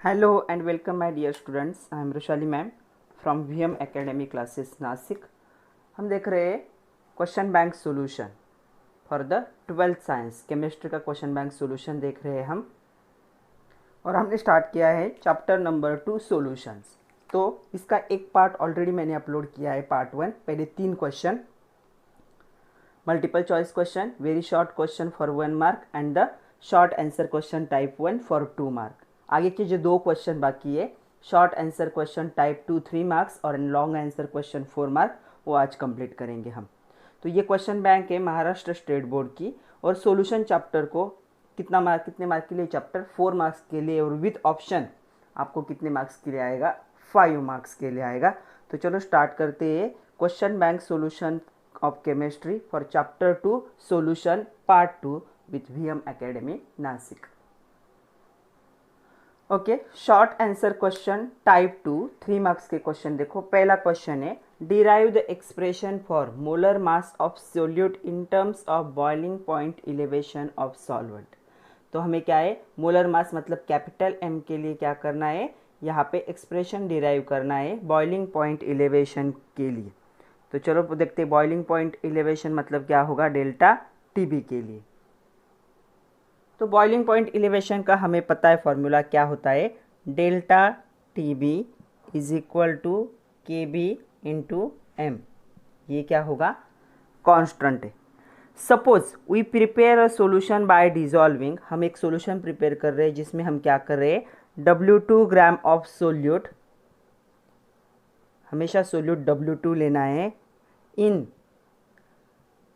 Hello and welcome my dear students. I am Roshali ma'am from VM Academy classes Nashik. हम देख रहे हैं question bank solution for the 12th science chemistry का question bank solution देख रहे हैं हम, और हमने स्टार्ट किया है चैप्टर नंबर 2 सॉल्यूशंस. तो इसका एक पार्ट ऑलरेडी मैंने अपलोड किया है, पार्ट 1. पहले 3 question, multiple choice question, very short question for 1 mark and the short answer question type 1 for 2 mark. आगे के जो 2 क्वेश्चन बाकी है, short answer question type 2 3 marks और लॉन्ग आंसर क्वेश्चन 4 मार्क, वो आज कंप्लीट करेंगे हम. तो ये क्वेश्चन बैंक है महाराष्ट्र स्टेट बोर्ड की, और सॉल्यूशन चैप्टर को कितने मार्क के लिए चैप्टर 4 मार्क्स के लिए, और विथ ऑप्शन आपको कितने मार्क्स के लिए आएगा, 5 मार्क्स के लिए आएगा. तो चलो स्टार्ट करते हैं question bank solution of chemistry for chapter 2 solution part 2 with VM academy Nashik. Okay, short answer question type 2 3 marks के क्वेश्चन देखो. पहला क्वेश्चन है, derive the expression for molar mass of solute in terms of boiling point elevation of solvent. तो हमें क्या है, molar mass मतलब capital M के लिए क्या करना है, यहाँ पे एक्सप्रेशन डिराइव करना है बॉइलिंग पॉइंट एलिवेशन के लिए. तो चलो देखते हैं बॉइलिंग पॉइंट एलिवेशन मतलब क्या होगा डेल्टा TB के लिए. तो बॉइलिंग पॉइंट एलिवेशन का हमें पता है फॉर्मूला क्या होता है, delta TB is equal to KB into M. ये क्या होगा, कांस्टेंट है. Suppose we prepare a solution by dissolving, हम एक सॉल्यूशन प्रिपेयर कर रहे हैं जिसमें हम क्या कर रहे हैं, W2 ग्राम ऑफ सोल्यूट, हमेशा सोल्यूट W2 लेना है, इन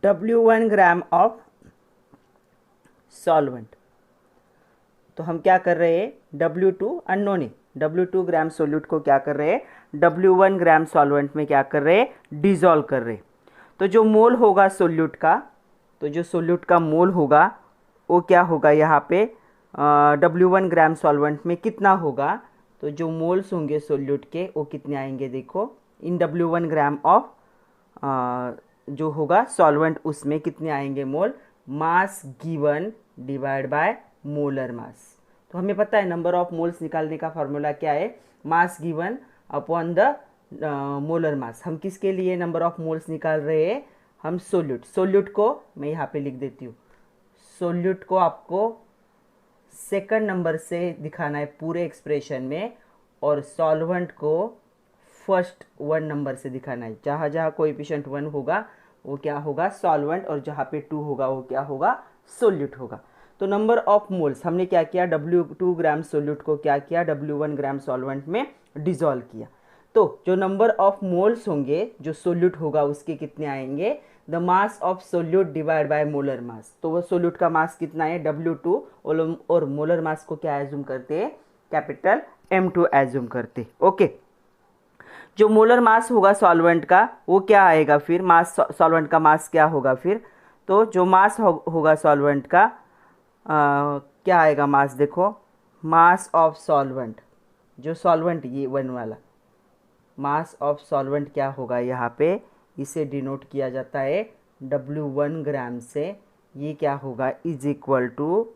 W1 ग्राम ऑफ सॉल्वेंट. तो हम क्या कर रहे हैं, W2 अननोन है, W2 ग्राम सोल्यूट को क्या कर रहे हैं, W1 ग्राम सॉल्वेंट में क्या कर रहे हैं, डिजॉल्व कर रहे हैं. तो जो मोल होगा सोल्यूट का, तो जो सोल्यूट का मोल होगा वो क्या होगा, यहाँ पे W1 ग्राम सॉल्वेंट में कितना होगा, तो जो मोल्स होंगे सोल्यूट के वो कितने आएंगे, देखो इन W1 ग्राम ऑफ जो होगा सॉल्वेंट उसमें कितने आएंगे mole, mass given divide by molar mass. तो हमें पता है नंबर ऑफ मोल्स निकालने का फॉर्मूला क्या है, mass given upon the molar मास. हम किसके लिए नंबर ऑफ मोल्स निकाल रहे हैं, हम सोल्यूट को मैं यहाँ पे लिख देती हूँ. सोल्यूट को आपको सेकंड नंबर से दिखाना है पूरे एक्सप्रेशन में, और सॉल्वेंट को फर्स्ट 1 नंबर से दिखाना है. जहाँ जहाँ कोएफिशिएंट 1 होगा वो क्या होगा सॉल्वेंट, और जहाँ पे 2 होगा वो क्या होगा सोल्यूट होगा. तो नंबर ऑफ मोल्स हमने क्या किया, W2 ग्राम सोल्यूट को क्या किया, W1 ग्राम सॉल्वेंट में डिजोल्व किया। तो जो नंबर ऑफ मोल्स होंगे, जो सोल्यूट होगा उसके कितने आएंगे, the mass of solute divide by molar mass. तो वो सोल्यूट का मास कितना है, W2, और मोलर मास को क्या एज्यूम करते हैं, कैपिटल M2 एज्यूम करते। ओके, जो मोलर मास होगा सॉल्वेंट का वो क्या आएगा फिर, मास सॉल्वेंट का मास क्या होगा फिर, तो जो मास होगा सॉल्वेंट का क्या आएगा मास, देखो मास ऑफ सॉल्वेंट, जो सॉल्वेंट ये वन वाला मास ऑफ सॉल्वेंट क्या होगा, यहाँ पे इसे डिनोट किया जाता है W1 ग्राम से। ये क्या होगा, is equal to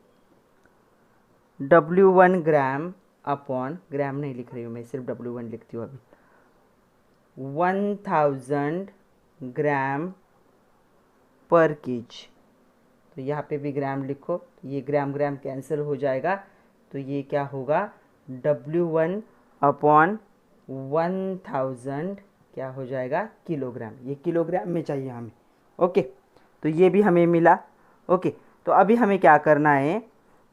W1 gram upon, gram नहीं लिख रही हूँ मैं, सिर्फ W1 लिखती हूँ अभी, 1000 ग्राम पर केज। तो यहाँ पे भी ग्राम लिखो, ये ग्राम ग्राम कैंसिल हो जाएगा, तो ये क्या होगा, W1 अपॉन 1000 क्या हो जाएगा, किलोग्राम। ये किलोग्राम में चाहिए हमें। ओके, तो ये भी हमें मिला। ओके, तो अभी हमें क्या करना है,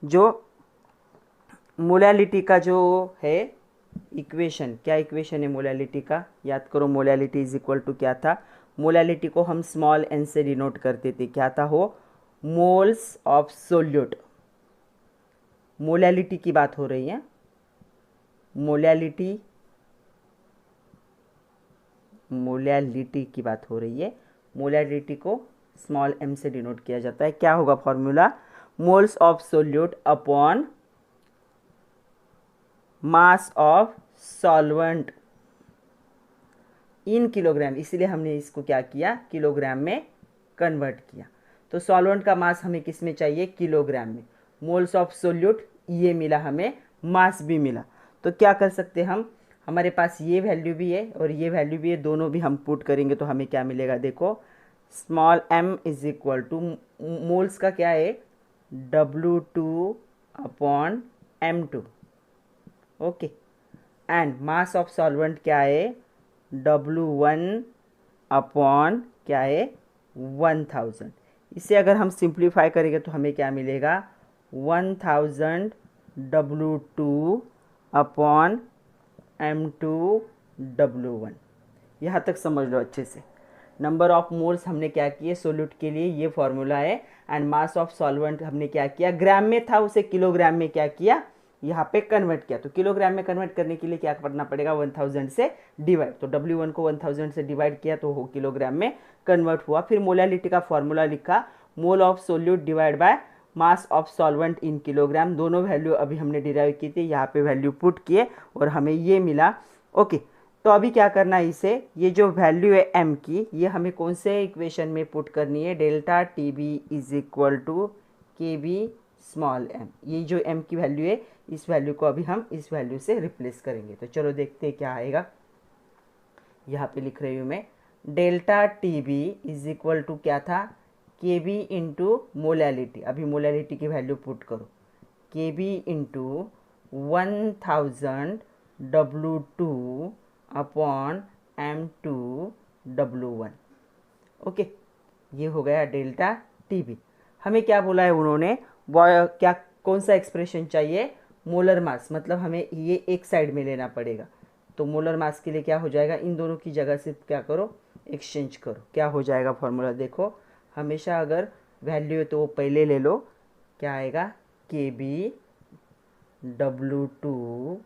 जो मोलैलिटी का जो है इक्वेशन, क्या इक्वेशन है मोलैलिटी का, याद करो, मोलैलिटी इज इक्वल टू क्या था, मोलैलिटी को हम स्मॉल n से डिनोट करते थे, क्या था वो, मोल्स ऑफ सोल्यूट। मोलैलिटी की बात हो रही है, मोलैलिटी की बात हो रही है। मोलैलिटी को स्मॉल m से डिनोट किया जाता है, क्या होगा formula, moles of solute upon mass of solvent in kilogram, इसलिए हमने इसको क्या किया, किलोग्राम में कन्वर्ट किया। तो सॉल्वेंट का मास हमें किस में चाहिए, किलोग्राम में। मोल्स ऑफ सोल्यूट ये मिला हमें, मास भी मिला। तो क्या कर सकते हम, हमारे पास ये वैल्यू भी है और ये वैल्यू भी है, दोनों भी हम पुट करेंगे तो हमें क्या मिलेगा, देखो small m is equal to, moles का क्या है, W2 upon M2। Okay, and mass of solvent क्या है, W1 अपॉन क्या है, 1000। इसे अगर हम सिंप्लीफाई करेंगे तो हमें क्या मिलेगा, 1000 W2 अपॉन M2 W1। यहाँ तक समझ लो अच्छे से। नंबर ऑफ मोल्स हमने क्या किए सोल्यूट के लिए, ये फॉर्मूला है। एंड मास ऑफ सॉल्वेंट हमने क्या किया, ग्राम में था उसे किलोग्राम में क्या किया, यहाँ पे कन्वर्ट किया। तो किलोग्राम में कन्वर्ट करने के लिए क्या करना पड़ेगा, 1000 से डिवाइड। तो W1 को 1000 से डिवाइड किया तो वो किलोग्राम में कन्वर्ट हुआ। फिर मोलैलिटी का फॉर्मूला लिखा, mole of solute divide by mass of solvent in kilogram. दोनों वैल्यू अभी हमने डिराइव की थी, यहाँ पे वैल्यू पुट किए और हमें ये मिला। ओके, तो अभी क्या करना है इसे, ये जो वैल्यू है m की, ये हमें कौन से इक्वेशन में पुट करनी है, delta TB is equal to KB small m। ये जो m की वैल्यू है, इस वैल्यू को अभी हम इस वैल्यू से रिप्लेस करेंगे। तो चलो देखते हैं क्या आएगा। यहाँ पे लिख रही हूँ मैं, delta TB is equal to क्या था, KB इंटू मोलैलिटी। अभी मोलैलिटी की वैल्यू पुट करो, KB into 1000 W2 upon M2 W1। Okay, ये हो गया डेल्टा TB। हमें क्या बोला है उन्होंने, क्या कौन सा एक्सप्रेशन चाहिए, मोलर मास, मतलब हमें ये एक साइड में लेना पड़ेगा। तो मोलर मास के लिए क्या हो जाएगा, इन दोनों की जगह से क्या करो, एक्सचेंज करो। क्या हो जाएगा फॉर्मूला, देखो हमेशा अगर वैल्यू है तो वो पहले ले लो, क्या आएगा, KB W2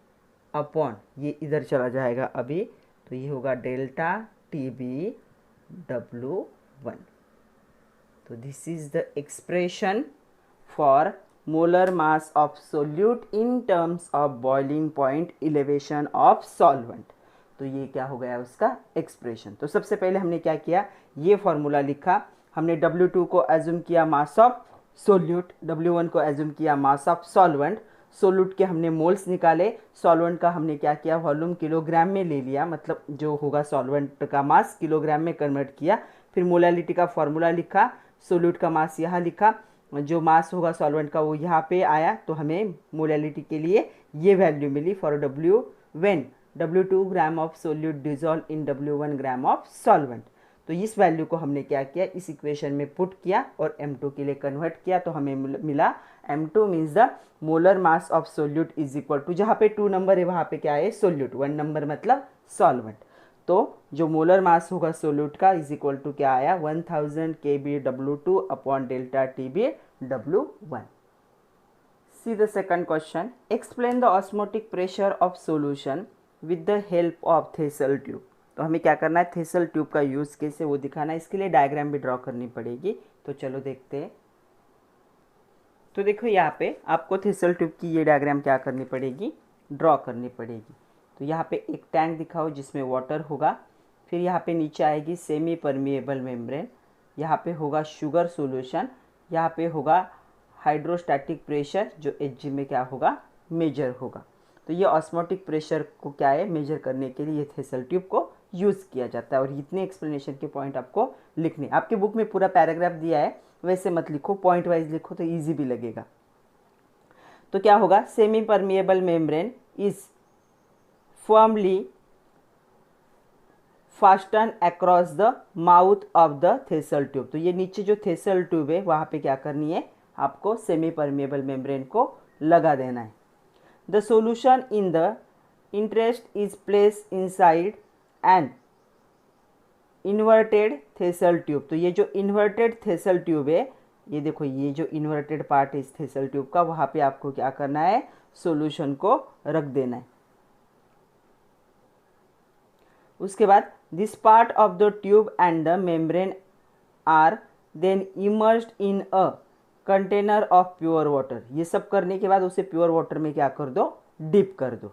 अपॉन, ये इधर चला जाएगा अभी, तो ये होगा डेल्टा TB W1। तो this is the expression for molar mass of solute in terms of boiling point elevation of solvent. तो ये क्या हो गया उसका एक्सप्रेशन। तो सबसे पहले हमने क्या किया, ये फॉर्मूला लिखा, हमने W2 को एज्यूम किया मास ऑफ सोल्यूट, W1 को एज्यूम किया मास ऑफ सॉल्वेंट। सोल्यूट के हमने मोल्स निकाले, सॉल्वेंट का हमने क्या किया, वॉल्यूम किलोग्राम में ले लिया, मतलब जो होगा सॉल्वेंट का मास किलोग्राम में कन्वर्ट किया। फिर मोलैलिटी का फॉर्मूला लिखा, सोल्यूट का मास यहाँ लिखा, जो मास होगा सॉल्वेंट का वो यहाँ पे आया, तो हमें मोलैलिटी के लिए ये वैल्यू मिली for W when W2 gram of solute dissolve in W1 gram of solvent. तो इस वैल्यू को हमने क्या किया, इस इक्वेशन में पुट किया और M2 के लिए कन्वर्ट किया, तो हमें मिला M2 means the molar mass of solute is equal to, जहाँ पे 2 नंबर है वहाँ पे क्या है, सोल्यूट, 1 नंबर मतलब सॉल्वेंट। तो जो मोलर मास होगा सोल्यूट का इज इक्वल टू क्या आया, 1000 kBW2 upon delta TBW1। See the second question. Explain the osmotic pressure of solution with the help of Thesel tube. तो हमें क्या करना है, थेसल ट्यूब का यूज़ कैसे वो दिखाना है, इसके लिए डायग्राम भी ड्रॉ करनी पड़ेगी। तो चलो देखते हैं। तो देखो यहाँ पे आपको थेसल ट्यूब की ये डायग्राम क्या करनी पड़ेगी, ड्रॉ करनी पड़ेगी। तो यहाँ पे एक टैंक दिखाओ जिसमें वाटर होगा, फिर यहाँ पे नीचे आएगी सेमी परमिएबल मेम्ब्रेन, यहाँ पे होगा शुगर सॉल्यूशन, यहाँ पे होगा हाइड्रोस्टैटिक प्रेशर जो Hg में क्या होगा, मेजर होगा। तो ये ऑस्मोटिक प्रेशर को क्या है, मेजर करने के लिए ये थेसल ट्यूब को यूज़ किया जाता है। और इतने एक्सप्लेनेशन के पॉइंट आपको लिखने, आपके बुक में पूरा पैराग्राफ दिया है, वैसे मत लिखो, पॉइंट वाइज लिखो तो ईजी भी लगेगा। तो क्या होगा, semi permeable membrane is firmly fasten across the mouth of the thistle tube. तो ये नीचे जो थेसल ट्यूब है वहाँ पे क्या करनी है, आपको सेमी परमिएबल मेम्ब्रेन को लगा देना है। The solution in the interest is place inside and inverted thistle tube. तो ये जो इन्वर्टेड थेसल ट्यूब है, ये देखो ये जो इन्वर्टेड पार्ट है इस थेसल ट्यूब का, वहाँ पे आपको क्या करना है, सॉल्यूशन को रख देना है। उसके बाद this part of the tube and the membrane are then immersed in a container of pure water. ये सब करने के बाद उसे प्योर वाटर में क्या कर दो, डिप कर दो।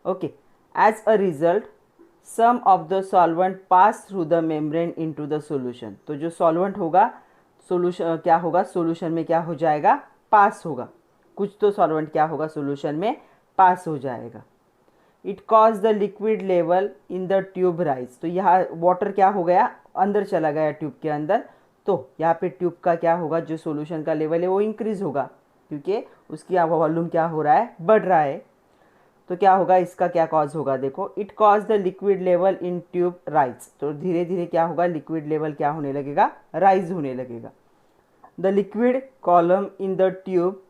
Okay, as a result some of the solvent pass through the membrane into the solution. तो जो सॉल्वेंट होगा सॉल्यूशन क्या होगा, सॉल्यूशन में क्या हो जाएगा, पास होगा, कुछ तो सॉल्वेंट क्या होगा, सॉल्यूशन में पास हो जाएगा। It cause the liquid level in the tube rise. तो यहाँ वाटर क्या हो गया, अंदर चला गया ट्यूब के अंदर, तो यहाँ पे ट्यूब का क्या होगा, जो सॉल्यूशन का लेवल है वो इंक्रीज होगा, क्योंकि उसकी वॉल्यूम क्या हो रहा है, बढ़ रहा है। तो क्या होगा, इसका क्या कॉज होगा, देखो it cause the liquid level in tube rise. तो धीरे धीरे क्या होगा, लिक्विड लेवल क्या होने लगेगा, राइज होने लगेगा। The liquid column in the tube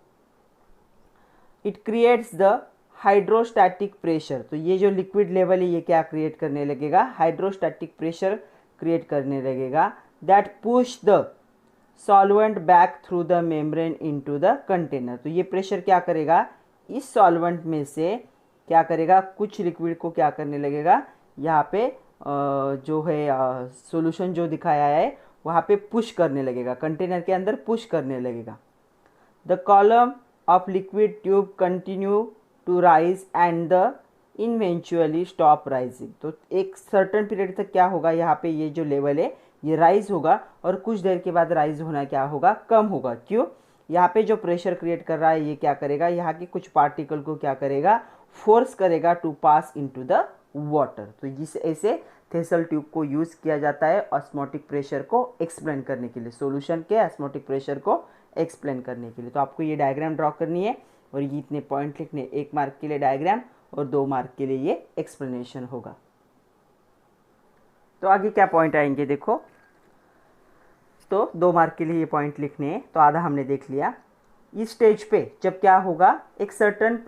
it creates the hydrostatic pressure. तो ये जो लिक्विड लेवल है ये क्या क्रिएट करने लगेगा, हाइड्रोस्टैटिक प्रेशर क्रिएट करने लगेगा, that push the solvent back through the membrane into the container. तो ये प्रेशर क्या करेगा, इस सॉल्वेंट में से क्या करेगा, कुछ लिक्विड को क्या करने लगेगा, यहाँ पे जो है सॉल्यूशन जो दिखाया है वहाँ पे पुश करने लगेगा, कंटेनर के अंदर पुश करने लगेगा। The column of liquid tube continue to rise and the eventually stop rising. तो एक सर्टन पीरियड तक क्या होगा, यहाँ पे ये जो लेवल है ये राइज होगा और कुछ देर के बाद राइज होना क्या होगा, कम होगा। क्यों, यहाँ पे जो प्रेशर क्रिएट कर रहा है ये क्या करेगा, यहाँ के कुछ पार्टिकल को क्या करेगा, फोर्स करेगा to pass into the water. तो इस ऐसे थेसल ट्यूब को यूज़ किया जाता है ऑस्मोटिक प्रेशर को एक्सप्लेन करने के लिए, सॉल्यूशन के ऑस्मोटिक प्रेशर को एक्सप्लेन करने के लिए। तो आपको ये डायग्राम ड्रॉ करनी है और ये इतने पॉइंट लिखने, 1 मार्क के लिए डायग्राम और 2 मार्क के लिए ये एक्सप्लेनेशन होगा। तो आगे क्या पॉइंट आएंगे देखो, तो 2 मार्क के लिए ये पॉइंट लिखने हैं, तो आधा हमने देख लिया। इस स्टेज पे जब क्या होगा, एक सर्टन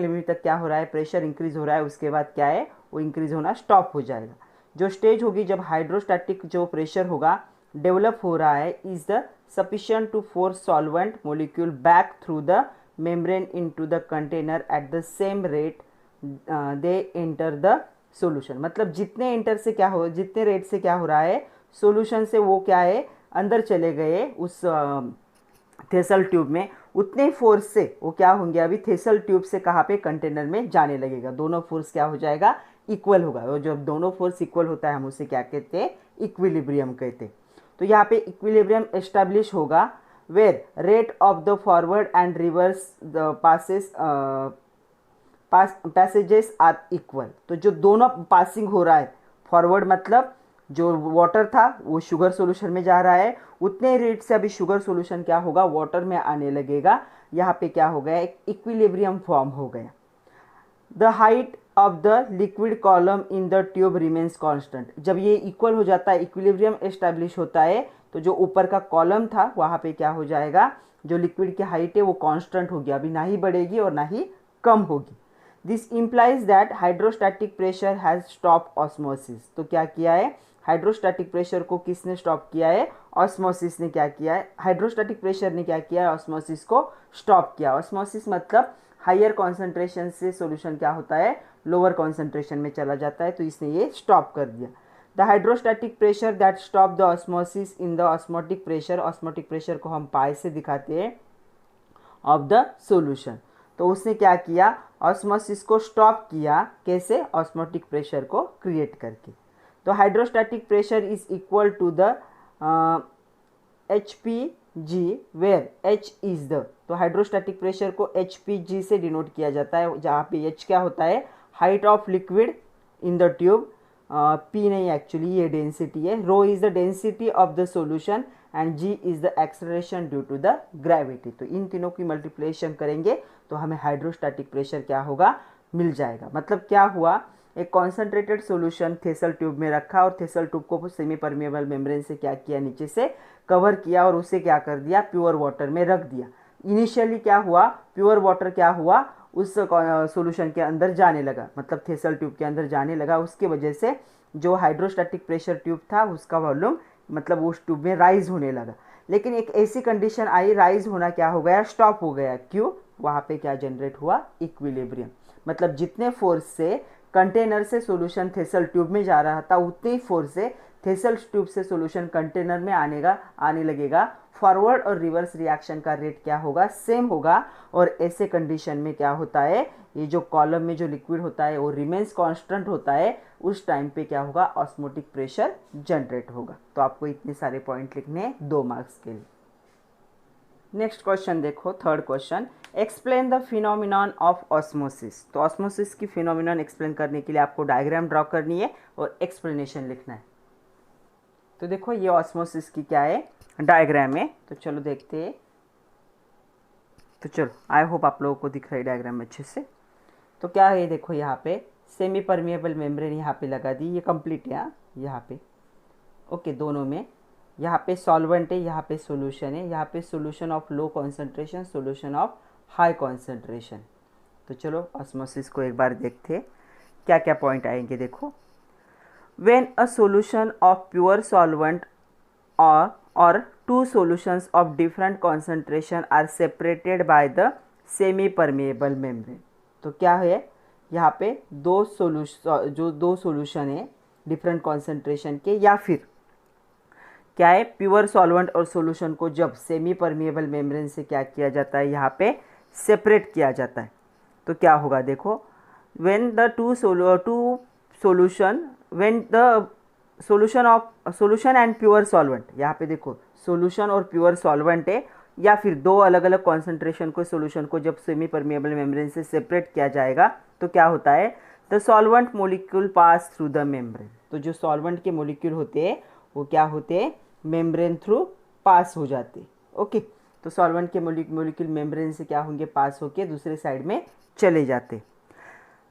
लिमिट तक क्या हो रहा है, प्रेशर इंक्रीज हो रहा है, उसके बाद क्या है वो इंक्रीज होना स्टॉप हो जाएगा। जो स्टेज होगी जब हाइड्रोस्टैटिक जो प्रेशर होगा डेवलप हो रहा है, is the sufficient to force solvent molecule back through the membrane into the container at the same rate they enter the solution. मतलब जितने एंटर से क्या हो, जितने रेट से क्या हो रहा है, सॉल्यूशन से वो क्या है अंदर चले गए उस थेसल ट्यूब में, उतने फोर्स से वो क्या होंगे, अभी थेसल ट्यूब से कहाँ पे, कंटेनर में जाने लगेगा। दोनों फोर्स क्या हो जाएगा, इक्वल होगा। और जब दोनों फोर्स इक्वल होता है हम उसे क्या कहते हैं, इक्विलिब्रियम कहते हैं। तो यहाँ पे इक्विलिब्रियम एस्टेब्लिश होगा where rate of the forward and reverse the passages are equal. तो जो दोनों पासिंग हो रहा है, फॉरवर्ड मतलब जो वाटर था वो शुगर सॉल्यूशन में जा रहा है, उतने रेट से अभी शुगर सॉल्यूशन क्या होगा, वाटर में आने लगेगा। यहाँ पे क्या हो गया, एक इक्विलिब्रियम फॉर्म हो गया। The height of the liquid column in the tube remains constant. जब ये इक्वल हो जाता है, इक्विलिब्रियम एस्टैब्लिश होता है, तो जो ऊपर का कॉलम था वहाँ पे क्या हो जाएगा, जो लिक्विड की हाइट है वो कांस्टेंट होगी, अभी ना ही बढ़ेगी और ना ही कम होगी। This implies that hydrostatic pressure has stop osmosis. तो क्या किया है, हाइड्रोस्टैटिक प्रेशर को किसने स्टॉप किया है, ऑस्मोसिस ने क्या किया है, हाइड्रोस्टैटिक प्रेशर ने क्या किया है, ऑस्मोसिस को स्टॉप किया। ऑस्मोसिस मतलब हायर कॉन्सेंट्रेशन से सॉल्यूशन क्या होता है, लोअर कॉन्सेंट्रेशन में चला जाता है, तो इसने ये स्टॉप कर दिया। The hydrostatic pressure that stop the osmosis in the osmotic pressure, osmotic pressure को हम पाई से दिखाते हैं, ऑफ द सॉल्यूशन। तो उसने क्या किया, ऑस्मोसिस को स्टॉप किया, कैसे, ऑस्मोटिक प्रेशर को क्रिएट करके। तो hydrostatic pressure is equal to the HPG where H is the, तो हाइड्रोस्टैटिक प्रेशर को HPG से डिनोट किया जाता है, जहाँ पे H क्या होता है, height of liquid in the tube, P नहीं, एक्चुअली ये डेंसिटी है, rho is the density of the solution and G is the acceleration due to the gravity. तो इन तीनों की मल्टीप्लिकेशन करेंगे तो हमें हाइड्रोस्टैटिक प्रेशर क्या होगा, मिल जाएगा। मतलब क्या हुआ, एक कॉन्सेंट्रेटेड सॉल्यूशन थेसल ट्यूब में रखा और थेसल ट्यूब को सेमी परमिएबल मेम्ब्रेन से क्या किया, नीचे से कवर किया और उसे क्या कर दिया, प्योर वाटर में रख दिया। इनिशियली क्या हुआ, प्योर वाटर क्या हुआ, उस सॉल्यूशन के अंदर जाने लगा, मतलब थेसल ट्यूब के अंदर जाने लगा, उसके वजह से जो हाइड्रोस्टैटिक प्रेशर ट्यूब था उसका वॉल्यूम मतलब उस ट्यूब में राइज होने लगा। लेकिन एक ऐसी कंडीशन आई, राइज होना क्या हो गया, स्टॉप हो गया। क्यों, वहाँ पे क्या जनरेट हुआ, इक्विलिब्रियम। मतलब जितने फोर्स से कंटेनर से सॉल्यूशन थेसल ट्यूब में जा रहा था, उतने ही फोर्स से थेसल ट्यूब से सॉल्यूशन कंटेनर में आने लगेगा। फॉरवर्ड और रिवर्स रिएक्शन का रेट क्या होगा, सेम होगा। और ऐसे कंडीशन में क्या होता है, ये जो कॉलम में जो लिक्विड होता है वो रिमेन्स कांस्टेंट होता है, उस टाइम पे क्या होगा, ऑस्मोटिक प्रेशर जनरेट होगा। तो आपको इतने सारे पॉइंट लिखने हैं 2 मार्क्स के लिए। नेक्स्ट क्वेश्चन देखो, third question, explain the phenomenon of osmosis. तो ऑस्मोसिस की फिनोमिनन एक्सप्लेन करने के लिए आपको डायग्राम ड्रॉ करनी है और एक्सप्लेनेशन लिखना है। तो देखो ये ऑस्मोसिस की क्या है, डायग्राम है, तो चलो देखते हैं। तो चलो, आई होप आप लोगों को दिख रहा है डायग्राम अच्छे से। तो क्या है, देखो यहाँ पे सेमी परमिएबल मेम्ब्रेन यहाँ पे लगा दी, ये कंप्लीट है यहाँ पे, ओके, दोनों में। यहाँ पे सॉल्वेंट है, यहाँ पे सॉल्यूशन है, यहाँ पे solution of low concentration, solution of high concentration. तो चलो ऑस्मोसिस को एक बार देखते हैं क्या क्या पॉइंट आएंगे। देखो, when a solution of pure solvent or two solutions of different concentration are separated by the semi permeable membrane। तो क्या है, यहाँ पे दो सॉल्यूशन है डिफरेंट कॉन्सेंट्रेशन के, या फिर क्या है, प्योर सॉल्वेंट और सॉल्यूशन को जब सेमी परमिएबल मेम्ब्रेन से क्या किया जाता है, यहाँ पे सेपरेट किया जाता है, तो क्या होगा। देखो, when the two solution and pure solvent, यहाँ पे देखो सॉल्यूशन और प्योर सॉल्वेंट है, या फिर दो अलग अलग कॉन्सेंट्रेशन को सॉल्यूशन को जब सेमी परमिएबल मेम्ब्रेन से सेपरेट किया जाएगा तो क्या होता है, the solvent molecule pass through the membrane. तो जो सॉल्वेंट के मोलिक्यूल होते हैं वो क्या होते हैं, मेम्ब्रेन थ्रू पास हो जाते। ओके, तो सॉल्वेंट के मोलिक्यूल मेम्ब्रेन से क्या होंगे, पास होके दूसरे साइड में चले जाते।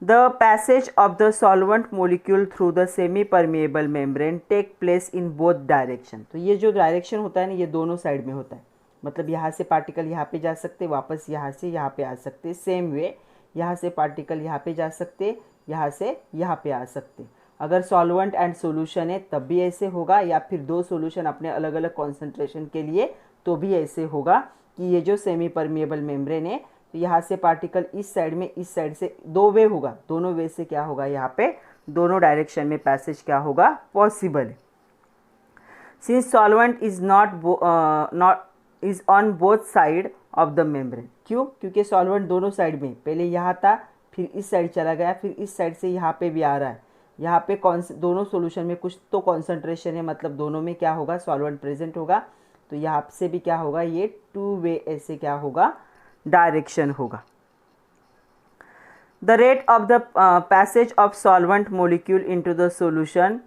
The passage of the solvent molecule through the semi permeable membrane take place in both direction. तो ये जो डायरेक्शन होता है ना, ये दोनों साइड में होता है। मतलब यहाँ से पार्टिकल यहाँ पे जा सकते, वापस यहाँ से यहाँ पे आ सकते। सेम वे यहाँ से पार्टिकल यहाँ पे जा सकते, यहाँ से यहाँ पे आ सकते। अगर सॉल्वेंट एंड सॉल्यूशन है तब भी ऐसे होगा, या फिर दो सॉल्यूशन अपने अलग अलग कॉन्सेंट्रेशन के लिए तो भी ऐसे होगा कि ये जो सेमी परमिएबल मेम्ब्रेन है, तो यहाँ से पार्टिकल इस साइड में, इस साइड से, दो वे होगा, दोनों वे से क्या होगा, यहाँ पे दोनों डायरेक्शन में पैसेज क्या होगा, पॉसिबल है। Since solvent is not is on both side of the membrane. क्यों, क्योंकि सॉल्वेंट दोनों साइड में, पहले यहाँ था फिर इस साइड चला गया, फिर इस साइड से यहाँ पे भी आ रहा है। यहाँ पे दोनों सॉल्यूशन में कुछ तो कॉन्सेंट्रेशन है, मतलब दोनों में क्या होगा, सॉल्वेंट प्रेजेंट होगा। तो यहाँ से भी क्या होगा, ये टू वे ऐसे क्या होगा, डायरेक्शन होगा। The rate of the passage of solvent molecule into the solution,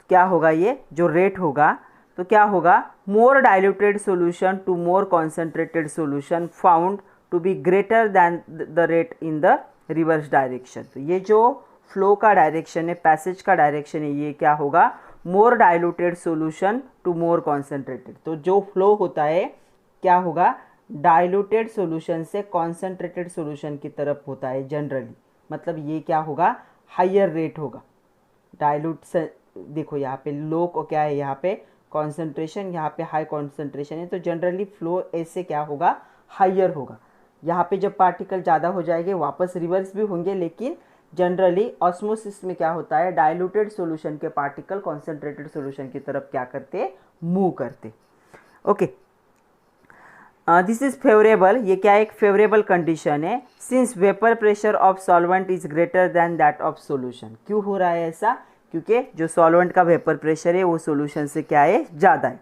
क्या होगा, ये जो रेट होगा, तो क्या होगा, more diluted solution to more concentrated solution found to be greater than the rate in the reverse direction. तो ये जो फ्लो का डायरेक्शन है, पैसेज का डायरेक्शन है, ये क्या होगा, more diluted solution to more concentrated. तो जो फ्लो होता है क्या होगा, डाइल्यूटेड सॉल्यूशन से कॉन्सेंट्रेटेड सॉल्यूशन की तरफ होता है जनरली, मतलब ये क्या होगा, हायर रेट होगा। डाइल्यूट से देखो यहाँ पे लो को क्या है, यहाँ पे कॉन्सेंट्रेशन, यहाँ पे हाई कॉन्सेंट्रेशन है, तो जनरली फ्लो ऐसे क्या होगा, हायर होगा। यहाँ पे जब पार्टिकल ज़्यादा हो जाएंगे वापस रिवर्स भी होंगे, लेकिन जनरली ऑस्मोसिस में क्या होता है, डाइल्यूटेड सॉल्यूशन के पार्टिकल कॉन्सेंट्रेटेड सॉल्यूशन की तरफ क्या करते, मूव करते। ओके, दिस इज फेवरेबल, ये क्या एक फेवरेबल कंडीशन है, since vapour pressure of solvent is greater than that of solution. क्यों हो रहा है ऐसा, क्योंकि जो सॉल्वेंट का वेपर प्रेशर है वो सॉल्यूशन से क्या है, ज़्यादा है।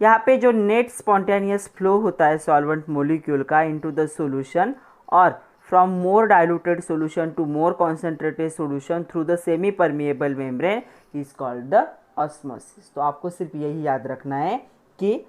यहाँ पे जो नेट स्पॉन्टेनियस फ्लो होता है सॉल्वेंट मोलिक्यूल का इनटू द सॉल्यूशन और from more diluted solution to more concentrated solution through the semi permeable membrane is called the osmosis. तो आपको सिर्फ यही याद रखना है कि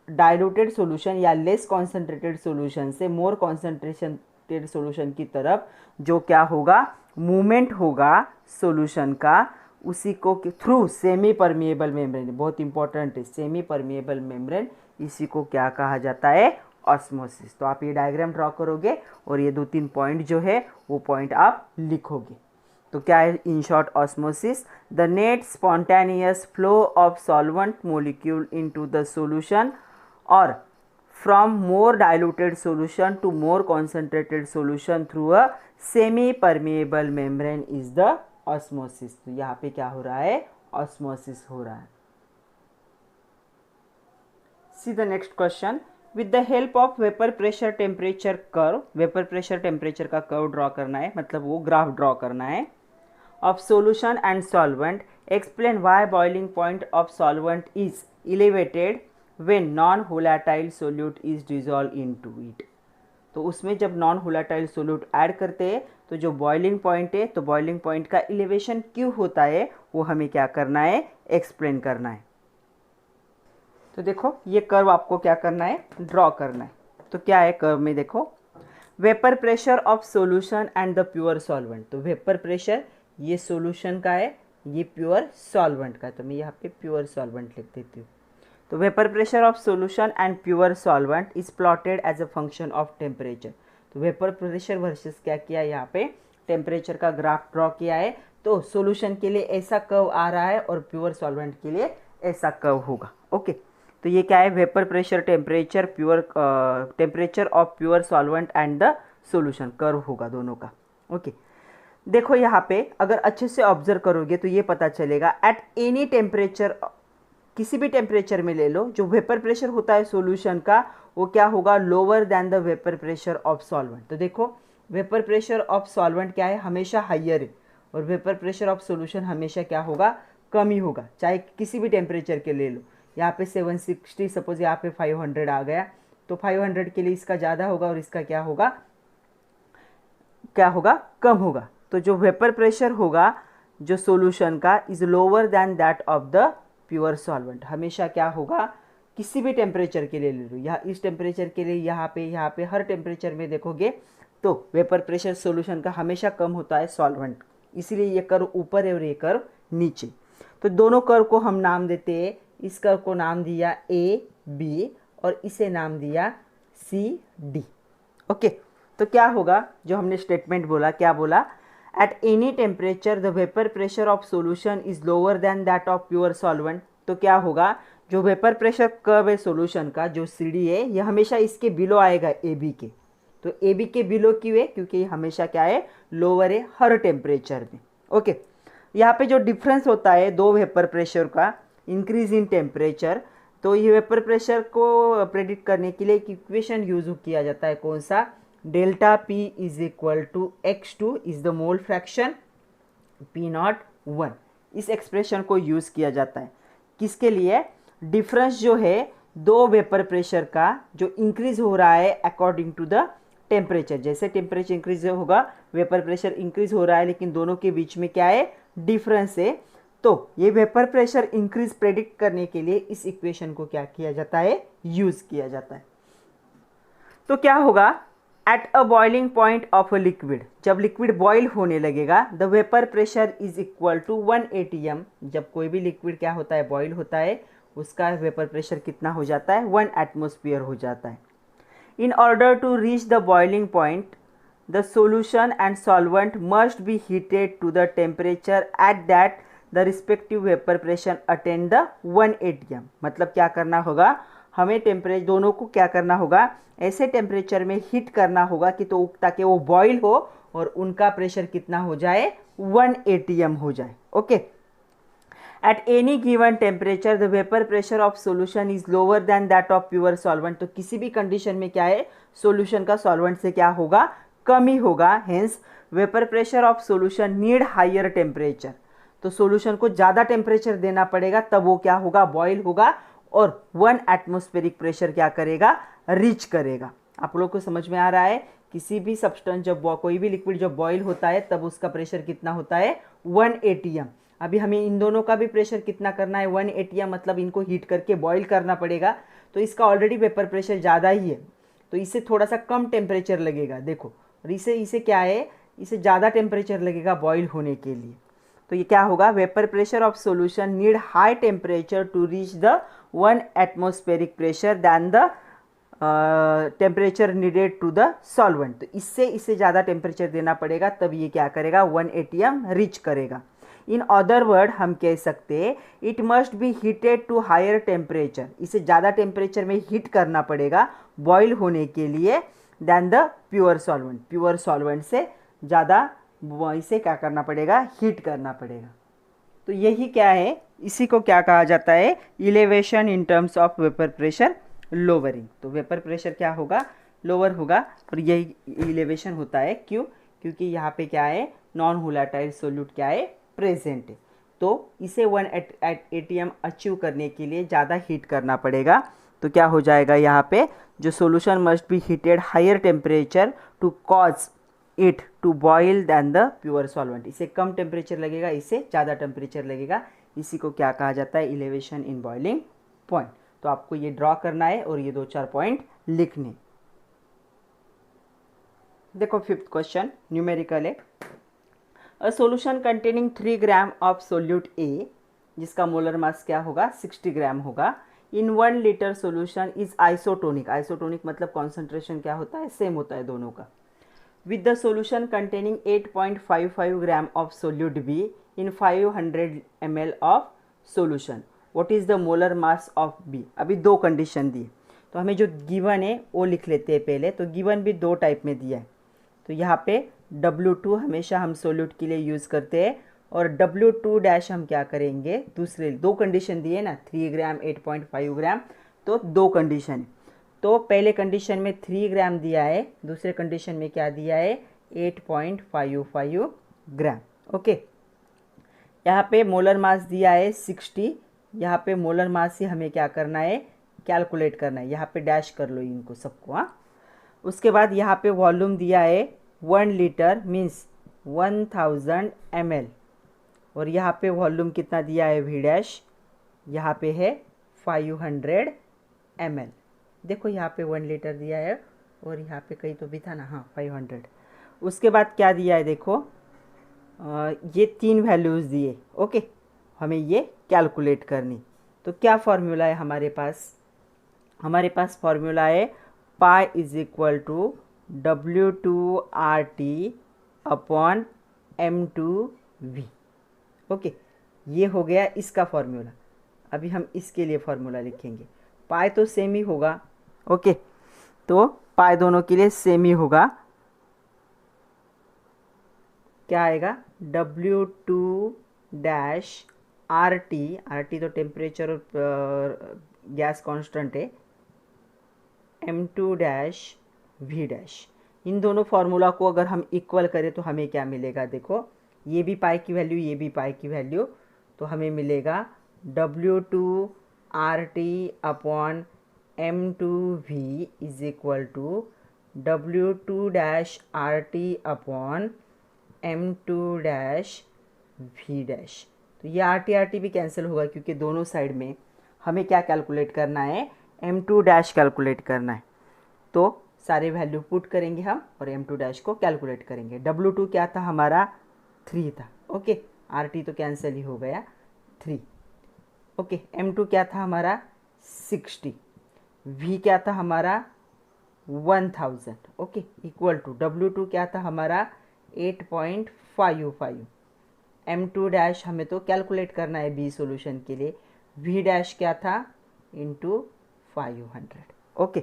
डाइल्यूटेड सॉल्यूशन या लेस कॉन्सेंट्रेटेड सॉल्यूशन से मोर कॉन्सेंट्रेटेड सॉल्यूशन की तरफ जो क्या होगा, मूवमेंट होगा सॉल्यूशन का, उसी को थ्रू सेमी परमिएबल मेम्ब्रेन, बहुत इंपॉर्टेंट है, सेमी परमिएबल मेम्ब्रेन, इसी को क्या कहा जाता है, ऑस्मोसिस। तो आप ये डायग्राम ड्रॉ करोगे और ये 2-3 पॉइंट जो है वो पॉइंट आप लिखोगे। तो क्या है in short osmosis, the net spontaneous flow of solvent molecule into the solution और from more diluted solution to more concentrated solution through a semi permeable membrane is the osmosis. तो यहाँ पे क्या हो रहा है, ऑस्मोसिस हो रहा है। See the next question, with the help of vapour pressure temperature curve, vapour pressure temperature का कर्व ड्रॉ करना है, मतलब वो ग्राफ ड्रॉ करना है, of solution and solvent, explain why boiling point of solvent is elevated when non volatile solute is dissolve into it. तो उसमें जब नॉन वोलेटाइल सोल्यूट ऐड करते हैं तो जो बॉइलिंग पॉइंट है, तो बॉइलिंग पॉइंट का एलिवेशन क्यों होता है वो हमें क्या करना है, एक्सप्लेन करना है। तो देखो ये कर्व आपको क्या करना है, ड्रॉ करना है। तो क्या है कर्व में, देखो vapour pressure of solution and the pure solvent. तो वेपर प्रेशर ये सॉल्यूशन का है, ये प्योर सॉल्वेंट का है, तो मैं यहाँ पे प्योर सॉल्वेंट लिख देती हूँ। तो vapour pressure of solution and pure solvent is plotted as a function of temperature. तो वेपर प्रेशर वर्सेस क्या किया, यहाँ पे टेम्परेचर का ग्राफ ड्रॉ किया है। तो सॉल्यूशन के लिए ऐसा कर्व आ रहा है और प्योर सॉल्वेंट के लिए ऐसा कर्व होगा। ओके, तो ये क्या है, vapour pressure temperature, pure temperature of pure solvent and the solution curve होगा दोनों का। ओके, देखो यहाँ पे अगर अच्छे से ऑब्जर्व करोगे तो ये पता चलेगा, एट एनी टेम्परेचर, किसी भी टेम्परेचर में ले लो, जो वेपर प्रेशर होता है सॉल्यूशन का वो क्या होगा, lower than the vapour pressure of solvent. तो देखो वेपर प्रेशर ऑफ सॉल्वेंट क्या है, हमेशा हाइयर है, और वेपर प्रेशर ऑफ सॉल्यूशन हमेशा क्या होगा, कम ही होगा, चाहे किसी भी टेम्परेचर के ले लो। यहाँ पे 760, सपोज यहाँ पे 500 आ गया, तो 500 के लिए इसका ज़्यादा होगा और इसका क्या होगा, कम होगा। तो जो वेपर प्रेशर होगा जो सॉल्यूशन का is lower than that of the pure solvent, हमेशा क्या होगा, किसी भी टेम्परेचर के लिए ले लो, यहाँ इस टेम्परेचर के लिए, यहाँ पे हर टेम्परेचर में देखोगे तो वेपर प्रेशर सॉल्यूशन का हमेशा कम होता है सॉल्वेंट, इसीलिए ये कर्व ऊपर है और ये कर्व नीचे। तो दोनों कर्व को हम नाम देते हैं, इस कर्व को नाम दिया ए बी और इसे नाम दिया सी डी। ओके, तो क्या होगा, जो हमने स्टेटमेंट बोला, क्या बोला, at any temperature the vapour pressure of solution is lower than that of pure solvent. तो क्या होगा, जो वेपर प्रेशर कर्व है सॉल्यूशन का, जो सी डी है, ये हमेशा इसके बिलो आएगा ए बी के। तो ए बी के बिलो क्यों है, क्योंकि ये हमेशा क्या है, लोअर है हर टेम्परेचर में। ओके, यहाँ पे जो डिफरेंस होता है दो वेपर प्रेशर का, इंक्रीज इन टेम्परेचर, तो ये वेपर प्रेशर को प्रेडिक्ट करने के लिए एक इक्वेशन यूज किया जाता है, कौन सा, delta P is equal to x2 is the mole fraction P01। इस एक्सप्रेशन को यूज किया जाता है किसके लिए, डिफरेंस जो है दो वेपर प्रेशर का जो इंक्रीज हो रहा है अकॉर्डिंग टू द टेम्परेचर। जैसे टेम्परेचर इंक्रीज होगा वेपर प्रेशर इंक्रीज हो रहा है, लेकिन दोनों के बीच में क्या है, डिफरेंस है। तो ये वेपर प्रेशर इंक्रीज प्रेडिक्ट करने के लिए इस इक्वेशन को क्या किया जाता है, यूज किया जाता है। तो क्या होगा, at a boiling point of a liquid, जब लिक्विड बॉयल होने लगेगा, the vapour pressure is equal to 1 atm। जब कोई भी लिक्विड क्या होता है, बॉयल होता है, उसका वेपर प्रेशर कितना हो जाता है, 1 एटमोस्फियर हो जाता है। In order to reach the boiling point, the solution and solvent must be heated to the temperature at that the respective vapour pressure attain the 1 atm। मतलब क्या करना होगा, हमें टेम्परेचर दोनों को क्या करना होगा, ऐसे टेम्परेचर में हीट करना होगा कि तो ताकि वो बॉईल हो और उनका प्रेशर कितना हो जाए, 1 atm हो जाए। Okay, at any given temperature the vapour pressure of solution is lower than that of pure solvent. तो किसी भी कंडीशन में क्या है, सोल्यूशन का सॉल्वेंट से क्या होगा, कम ही होगा। Hence vapour pressure of solution need higher temperature. तो सोल्यूशन को ज़्यादा टेम्परेचर देना पड़ेगा, तब वो क्या होगा, बॉयल होगा और 1 एटमॉस्फेरिक प्रेशर क्या करेगा, रीच करेगा। आप लोग को समझ में आ रहा है, किसी भी सब्सटेंस जब कोई भी लिक्विड जब बॉयल होता है तब उसका प्रेशर कितना होता है, 1 atm। अभी हमें इन दोनों का भी प्रेशर कितना करना है, 1 atm, मतलब इनको हीट करके बॉयल करना पड़ेगा। तो इसका ऑलरेडी वेपर प्रेशर ज़्यादा ही है, तो इससे थोड़ा सा कम टेम्परेचर लगेगा। देखो, और इसे क्या है, इसे ज़्यादा टेम्परेचर लगेगा बॉयल होने के लिए। तो ये क्या होगा, vapour pressure of solution need high temperature to reach the 1 atmospheric pressure than the temperature needed to the solvent. तो इससे ज़्यादा टेम्परेचर देना पड़ेगा, तब ये क्या करेगा, 1 atm रीच करेगा। इन अदर वर्ड हम कह सकते हैं, it must be heated to higher temperature. इसे ज़्यादा टेम्परेचर में हीट करना पड़ेगा बॉयल होने के लिए, than the pure solvent. Pure solvent से ज़्यादा इसे क्या करना पड़ेगा, हीट करना पड़ेगा। तो यही क्या है, इसी को क्या कहा जाता है, elevation in terms of vapour pressure lowering. तो वेपर प्रेशर क्या होगा, लोअर होगा, और यही इलेवेशन होता है। क्यों, क्योंकि यहाँ पे क्या है, नॉन वोलेटाइल सोल्यूट क्या है, प्रेजेंट है। तो इसे 1 atm अचीव करने के लिए ज़्यादा हीट करना पड़ेगा। तो क्या हो जाएगा, यहाँ पे जो solution must be heated higher temperature to cause it to boil than the pure solvent. इसे कम टेम्परेचर लगेगा, इसे ज़्यादा टेम्परेचर लगेगा। इसी को क्या कहा जाता है, इलेवेशन इन बॉइलिंग पॉइंट। तो आपको ये ड्रॉ करना है और ये 2-4 पॉइंट लिखने। देखो 5th क्वेश्चन न्यूमेरिकल है। A solution containing 3 gram of solute A, जिसका मोलर मास क्या होगा, 60 ग्राम होगा, in 1 litre solution is isotonic. Isotonic मतलब कॉन्सेंट्रेशन क्या होता है, सेम होता है दोनों का। with the solution containing 8.55 gram of solute B in 500 ml of solution, what is the molar mass of B। अभी दो कंडीशन दी, तो हमें जो गिवन है वो लिख लेते हैं पहले। तो गिवन भी दो टाइप में दिया है, तो यहाँ पे W2 हमेशा हम सोल्यूट के लिए यूज़ करते हैं, और W2 डैश हम क्या करेंगे, दूसरे दो कंडीशन दिए ना, 3 ग्राम 8.5 ग्राम, तो दो कंडीशन। तो पहले कंडीशन में 3 ग्राम दिया है, दूसरे कंडीशन में क्या दिया है, 8.55 ग्राम। ओके, यहाँ पे मोलर मास दिया है 60। यहाँ पे मोलर मास से हमें क्या करना है, कैलकुलेट करना है। यहाँ पे डैश कर लो इनको सबको। हाँ, उसके बाद यहाँ पे वॉल्यूम दिया है 1 लीटर मीन्स 1000 ml, और यहाँ पे वॉल्यूम कितना दिया है, वी डैश, यहाँ पे है 500 ml। देखो यहाँ पे 1 लीटर दिया है, और यहाँ पे कहीं तो भी था ना, हाँ 500। उसके बाद क्या दिया है, देखो ये 3 वैल्यूज़ दिए। ओके, हमें ये कैलकुलेट करनी। तो क्या फॉर्मूला है हमारे पास, हमारे पास फॉर्मूला है pi is equal to W2RT upon M2V। Okay, ये हो गया इसका फॉर्मूला। अभी हम इसके लिए फॉर्मूला लिखेंगे। पाई तो सेम ही होगा। ओके, तो पाई दोनों के लिए सेम ही होगा। क्या आएगा, W2 डैश RT, RT तो टेम्परेचर और गैस कांस्टेंट है, M2 डैश V डैश। इन दोनों फार्मूला को अगर हम इक्वल करें तो हमें क्या मिलेगा, देखो ये भी पाई की वैल्यू, ये भी पाई की वैल्यू, तो हमें मिलेगा W2RT upon M2V is equal to W2 dash RT upon M2 dash V dash. तो ये RT भी कैंसिल होगा, क्योंकि दोनों साइड में हमें क्या कैलकुलेट करना है, M2 डैश कैलकुलेट करना है। तो सारे वैल्यू पुट करेंगे हम और m2 डैश को कैलकुलेट करेंगे। W2 क्या था हमारा 3 था, ओके, RT तो कैंसिल ही हो गया 3, ओके। m2 क्या था हमारा 60, V क्या था हमारा 1000, ओके, इक्वल टू W2 क्या था हमारा 8.55, m2 डैश हमें तो कैलकुलेट करना है बी सॉल्यूशन के लिए, V डैश क्या था इंटू 500, ओके।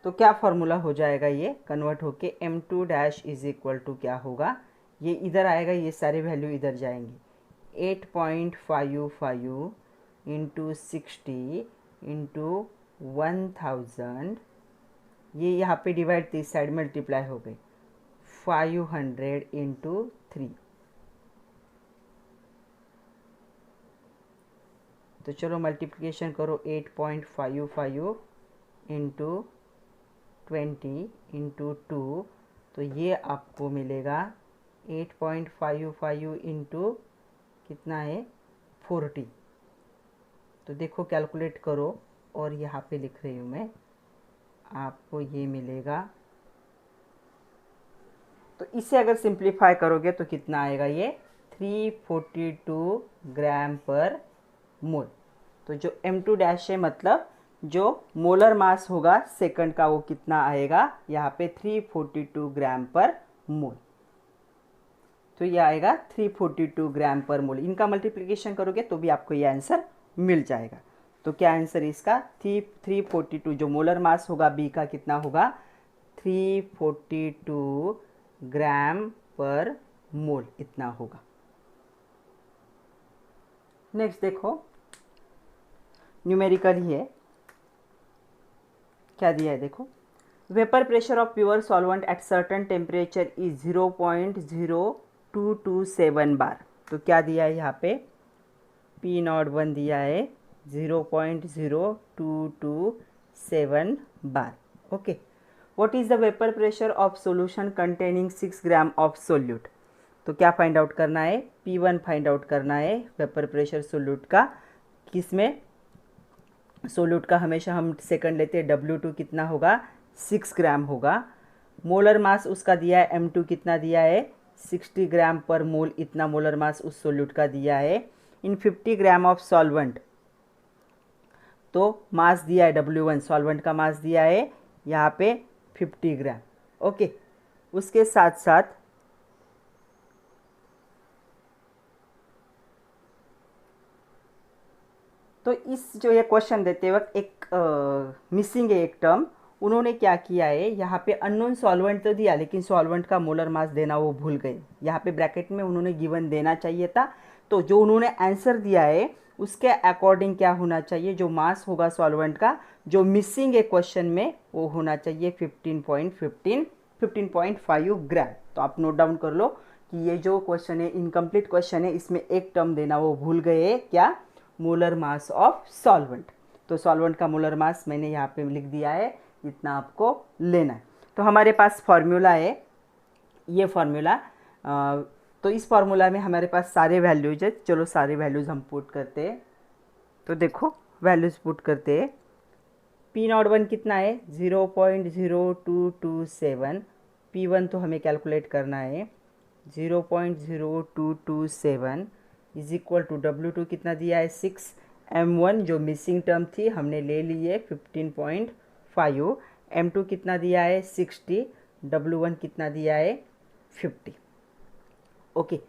तो क्या फॉर्मूला हो जाएगा, ये कन्वर्ट होके m2 dash is equal to क्या होगा, ये इधर आएगा, ये सारे वैल्यू इधर जाएंगे, 8.55 इंटू 60 इंटू 1000, ये यहाँ पे डिवाइड थी साइड मल्टीप्लाई हो गई, 500 इंटू 3। तो चलो मल्टीप्लिकेशन करो, 8.55 इंटू 20 इंटू 2, तो ये आपको मिलेगा 8.55 इंटू कितना है 40। तो देखो कैलकुलेट करो, और यहाँ पे लिख रही हूँ मैं, आपको ये मिलेगा। तो इसे अगर सिंप्लीफाई करोगे तो कितना आएगा, ये 342 ग्राम पर मोल। तो जो m2 डैश है मतलब जो मोलर मास होगा सेकंड का, वो कितना आएगा यहाँ पे 342 ग्राम पर मोल। तो ये आएगा 342 ग्राम पर मोल। इनका मल्टीप्लिकेशन करोगे तो भी आपको ये आंसर मिल जाएगा। तो क्या आंसर इसका 342, जो मोलर मास होगा बी का कितना होगा 342 ग्राम पर मोल, इतना होगा। नेक्स्ट देखो, न्यूमेरिकल ही है, क्या दिया है देखो, vapour pressure of pure solvent at certain temperature is 0.0227 बार। तो क्या दिया है यहाँ पे, P01 दिया है 0.0227 bar, okay. What is the vapour pressure of solution containing 6 gram of solute. तो क्या फाइंड आउट करना है, P1 फाइंड आउट करना है, वेपर प्रेशर सोल्यूट का। किसमें, सोल्यूट का हमेशा हम सेकंड लेते हैं, W2 कितना होगा 6 ग्राम होगा। मोलर मास उसका दिया है M2 कितना दिया है 60 ग्राम पर मोल, इतना मोलर मास उस सोल्यूट का दिया है। इन 50 ग्राम ऑफ सॉल्वेंट, तो मास दिया है W1, सॉल्वेंट का मास दिया है यहाँ पे 50 ग्राम, ओके। उसके साथ साथ तो इस जो ये क्वेश्चन देते वक्त एक मिसिंग है एक टर्म, उन्होंने क्या किया है यहाँ पे अननोन सॉल्वेंट तो दिया, लेकिन सॉल्वेंट का मोलर मास देना वो भूल गए। यहाँ पे ब्रैकेट में उन्होंने गिवन देना चाहिए था। तो जो उन्होंने आंसर दिया है उसके अकॉर्डिंग क्या होना चाहिए, जो मास होगा सॉल्वेंट का जो मिसिंग है क्वेश्चन में, वो होना चाहिए 15.5 ग्राम। तो आप नोट डाउन कर लो कि ये जो क्वेश्चन है इनकम्प्लीट क्वेश्चन है, इसमें एक टर्म देना वो भूल गए, क्या, मोलर मास ऑफ सॉल्वेंट। तो सॉल्वेंट का मोलर मास मैंने यहाँ पे लिख दिया है, इतना आपको लेना है। तो हमारे पास फॉर्मूला है, ये फॉर्मूला, तो इस फॉर्मूला में हमारे पास सारे वैल्यूज है। चलो सारे वैल्यूज हम पुट करते हैं। तो देखो वैल्यूज पुट करते हैं। P01 कितना है 0.0227, P1 तो हमें कैलकुलेट करना है 0.0227 इज इक्वल टू W2 कितना दिया है 6, M1 जो मिसिंग टर्म थी हमने ले ली है 15.5, M2 कितना दिया है 60, W1 कितना दिया है 50, ओके।